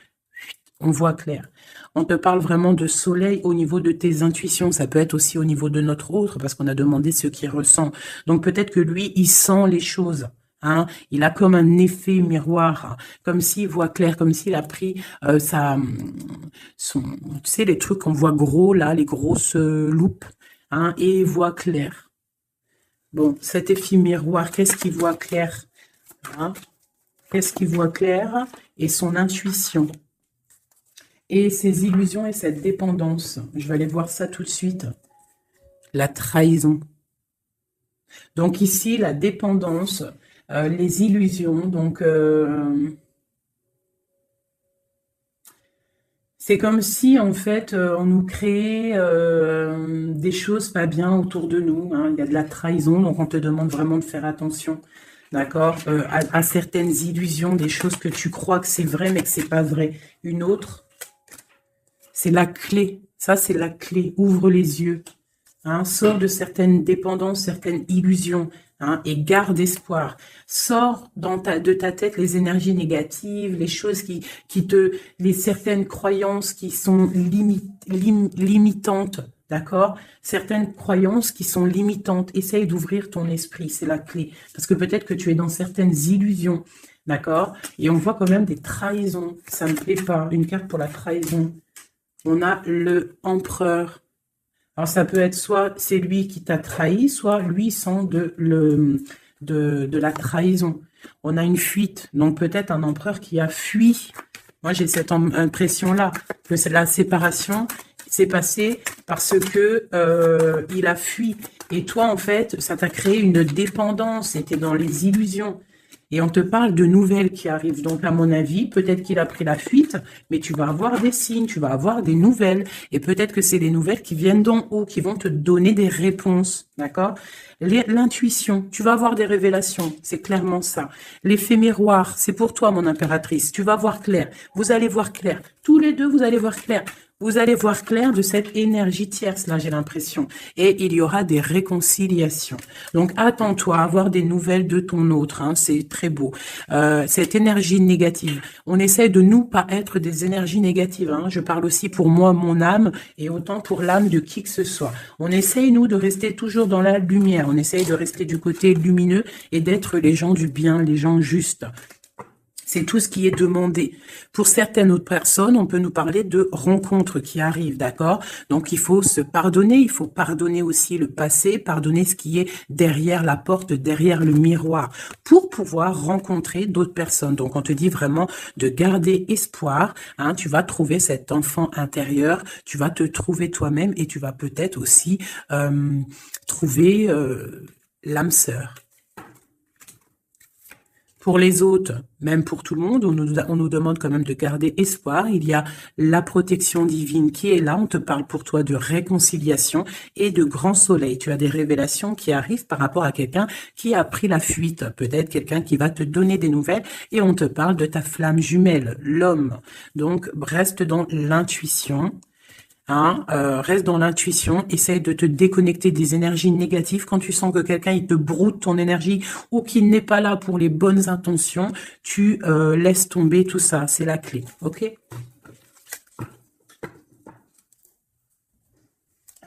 On voit clair. On te parle vraiment de soleil au niveau de tes intuitions. Ça peut être aussi au niveau de notre autre, parce qu'on a demandé ce qu'il ressent. Donc peut-être que lui, il sent les choses. Hein, il a comme un effet miroir, hein, comme s'il voit clair, comme s'il a pris tu sais, les trucs qu'on voit gros là, les grosses loupes, hein, et il voit clair. Bon, cet effet miroir, qu'est-ce qu'il voit clair, hein? Qu'est-ce qu'il voit clair? Et son intuition. Et ses illusions et cette dépendance. Je vais aller voir ça tout de suite. La trahison. Donc ici, la dépendance, les illusions. Donc, c'est comme si, en fait, on nous créait des choses pas bien autour de nous. Hein. Il y a de la trahison, donc on te demande vraiment de faire attention. D'accord, à certaines illusions, des choses que tu crois que c'est vrai, mais que c'est pas vrai. Une autre, c'est la clé. Ça, c'est la clé. Ouvre les yeux. Hein, sors de certaines dépendances, certaines illusions. Hein, et garde espoir. Sors de ta tête les énergies négatives, les choses les certaines croyances qui sont limitantes. D'accord? Certaines croyances qui sont limitantes. Essaye d'ouvrir ton esprit, c'est la clé. Parce que peut-être que tu es dans certaines illusions. D'accord? Et on voit quand même des trahisons. Ça ne me plaît pas. Une carte pour la trahison. On a le empereur. Alors, ça peut être soit c'est lui qui t'a trahi, soit lui sent de la trahison. On a une fuite. Donc, peut-être un empereur qui a fui. Moi, j'ai cette impression-là, que c'est la séparation s'est passée parce que il a fui. Et toi, en fait, ça t'a créé une dépendance. C'était dans les illusions. Et on te parle de nouvelles qui arrivent. Donc, à mon avis, peut-être qu'il a pris la fuite, mais tu vas avoir des signes, tu vas avoir des nouvelles. Et peut-être que c'est des nouvelles qui viennent d'en haut, qui vont te donner des réponses. D'accord? L'intuition, tu vas avoir des révélations. C'est clairement ça. L'effet miroir, c'est pour toi, mon impératrice. Tu vas voir clair. Vous allez voir clair. Tous les deux, vous allez voir clair. Vous allez voir clair de cette énergie tierce, là, j'ai l'impression. Et il y aura des réconciliations. Donc, attends-toi à avoir des nouvelles de ton autre. Hein, c'est très beau. Cette énergie négative. On essaie de nous pas être des énergies négatives. Hein. Je parle aussi pour moi, mon âme, et autant pour l'âme de qui que ce soit. On essaye, nous, de rester toujours dans la lumière. On essaye de rester du côté lumineux et d'être les gens du bien, les gens justes. C'est tout ce qui est demandé. Pour certaines autres personnes, on peut nous parler de rencontres qui arrivent, d'accord? Donc, il faut se pardonner, il faut pardonner aussi le passé, pardonner ce qui est derrière la porte, derrière le miroir, pour pouvoir rencontrer d'autres personnes. Donc, on te dit vraiment de garder espoir, hein, tu vas trouver cet enfant intérieur, tu vas te trouver toi-même et tu vas peut-être aussi trouver l'âme sœur. Pour les autres, même pour tout le monde, on nous demande quand même de garder espoir. Il y a la protection divine qui est là. On te parle pour toi de réconciliation et de grand soleil. Tu as des révélations qui arrivent par rapport à quelqu'un qui a pris la fuite. Peut-être quelqu'un qui va te donner des nouvelles et on te parle de ta flamme jumelle, l'homme. Donc, reste dans l'intuition. Reste dans l'intuition, essaye de te déconnecter des énergies négatives. Quand tu sens que quelqu'un il te broute ton énergie ou qu'il n'est pas là pour les bonnes intentions, tu laisses tomber tout ça. C'est la clé, ok?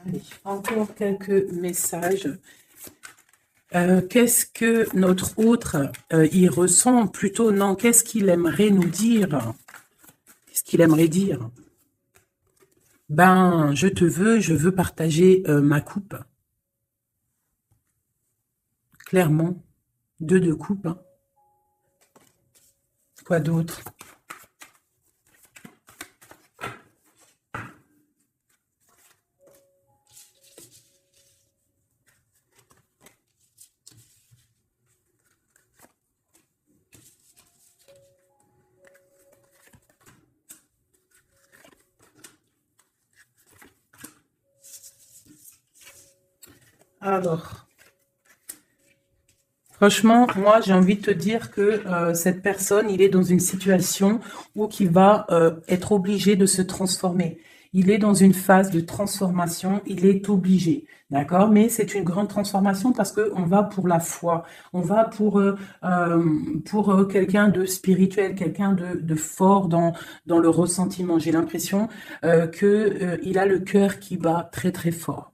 Allez, encore quelques messages. Qu'est-ce que notre autre il ressent? Plutôt, non, qu'est-ce qu'il aimerait nous dire? Qu'est-ce qu'il aimerait dire? Ben, je veux partager ma coupe. Clairement. 2 de coupe. Hein. Quoi d'autre? Alors, franchement, moi, j'ai envie de te dire que cette personne, il est dans une situation où il va être obligé de se transformer. Il est dans une phase de transformation, il est obligé, d'accord? Mais c'est une grande transformation parce que on va pour la foi, on va pour quelqu'un de spirituel, quelqu'un de fort dans le ressentiment. J'ai l'impression il a le cœur qui bat très très fort.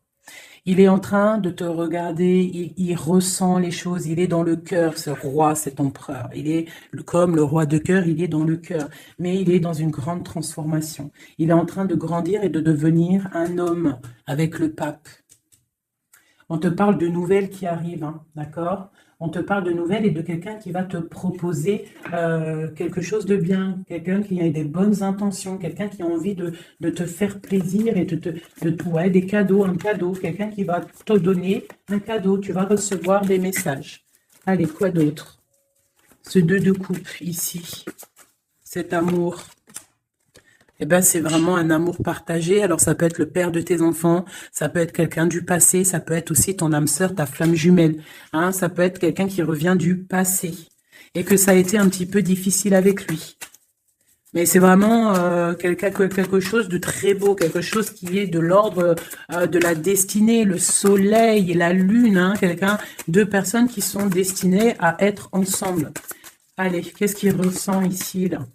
Il est en train de te regarder, il ressent les choses, il est dans le cœur, ce roi, cet empereur. Il est comme le roi de cœur, il est dans le cœur, mais il est dans une grande transformation. Il est en train de grandir et de devenir un homme avec le pape. On te parle de nouvelles qui arrivent, hein, d'accord? On te parle de nouvelles et de quelqu'un qui va te proposer quelque chose de bien, quelqu'un qui a des bonnes intentions, quelqu'un qui a envie de te faire plaisir et des cadeaux, un cadeau, quelqu'un qui va te donner un cadeau, tu vas recevoir des messages. Allez, quoi d'autre? Ce 2 de coupe ici, cet amour. Eh ben, c'est vraiment un amour partagé. Alors, ça peut être le père de tes enfants, ça peut être quelqu'un du passé, ça peut être aussi ton âme sœur, ta flamme jumelle. Hein, ça peut être quelqu'un qui revient du passé et que ça a été un petit peu difficile avec lui. Mais c'est vraiment quelque chose de très beau, quelque chose qui est de l'ordre de la destinée, le soleil et la lune. Hein, deux personnes qui sont destinées à être ensemble. Allez, qu'est-ce qu'il ressent ici, là?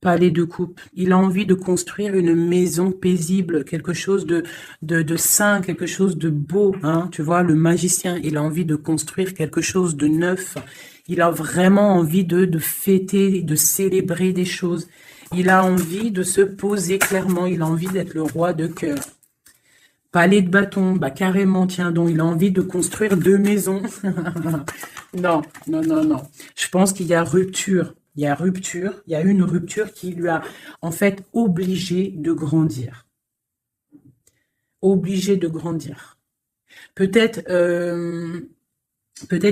Palais de coupe. Il a envie de construire une maison paisible, quelque chose de sain, quelque chose de beau. Hein, tu vois, le magicien, il a envie de construire quelque chose de neuf. Il a vraiment envie de fêter, de célébrer des choses. Il a envie de se poser clairement. Il a envie d'être le roi de cœur. Palais de bâton, bah carrément, tiens donc, il a envie de construire 2 maisons. Non, non, non, non. Je pense qu'il y a rupture. Il y a rupture, il y a une rupture qui lui a en fait obligé de grandir. Obligé de grandir. Peut-être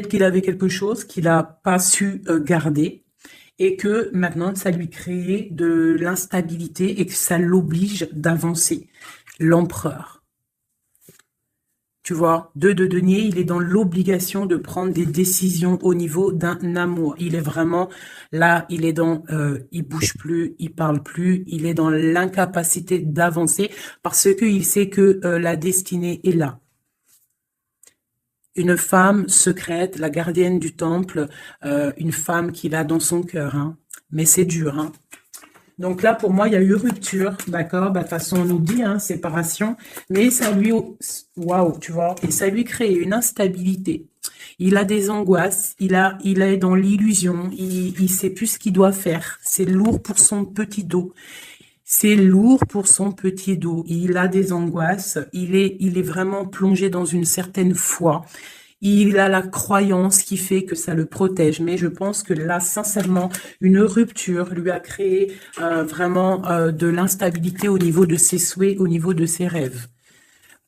qu'il avait quelque chose qu'il n'a pas su garder et que maintenant ça lui crée de l'instabilité et que ça l'oblige d'avancer. L'empereur. Tu vois, 2 de denier, il est dans l'obligation de prendre des décisions au niveau d'un amour. Il est vraiment là, il est dans, il bouge plus, il parle plus, il est dans l'incapacité d'avancer parce qu'il sait que la destinée est là. Une femme secrète, la gardienne du temple, une femme qu'il a dans son cœur. Hein. Mais c'est dur, hein. Donc là, pour moi, il y a eu rupture, d'accord? Bah, de toute façon, on nous dit, hein, séparation, mais ça lui, waouh, tu vois, et ça lui crée une instabilité. Il a des angoisses, il est dans l'illusion, il sait plus ce qu'il doit faire. C'est lourd pour son petit dos. C'est lourd pour son petit dos. Il a des angoisses, il est vraiment plongé dans une certaine foi. Il a la croyance qui fait que ça le protège. Mais je pense que là, sincèrement, une rupture lui a créé vraiment de l'instabilité au niveau de ses souhaits, au niveau de ses rêves.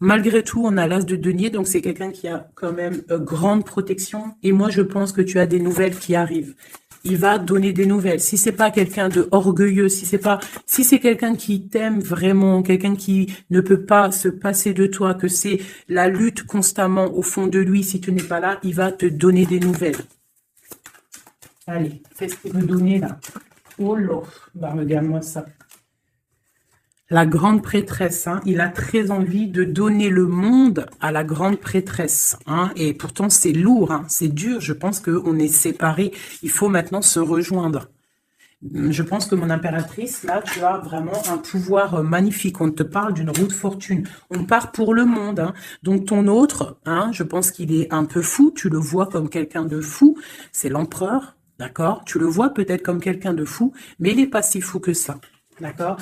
Malgré tout, on a l'as de denier, donc c'est quelqu'un qui a quand même grande protection. Et moi, je pense que tu as des nouvelles qui arrivent. Il va donner des nouvelles. Si c'est pas quelqu'un de orgueilleux, si c'est quelqu'un qui t'aime vraiment, quelqu'un qui ne peut pas se passer de toi, que c'est la lutte constamment au fond de lui, si tu n'es pas là, il va te donner des nouvelles. Allez, qu'est-ce qu'il veut donner là? Oh là, bah regarde-moi ça. La grande prêtresse, hein, il a très envie de donner le monde à la grande prêtresse. Hein, et pourtant, c'est lourd, hein, c'est dur. Je pense qu'on est séparés. Il faut maintenant se rejoindre. Je pense que mon impératrice, là, tu as vraiment un pouvoir magnifique. On te parle d'une roue de fortune. On part pour le monde. Hein. Donc, ton autre, hein, je pense qu'il est un peu fou. Tu le vois comme quelqu'un de fou. C'est l'empereur, d'accord? Tu le vois peut-être comme quelqu'un de fou, mais il n'est pas si fou que ça, d'accord?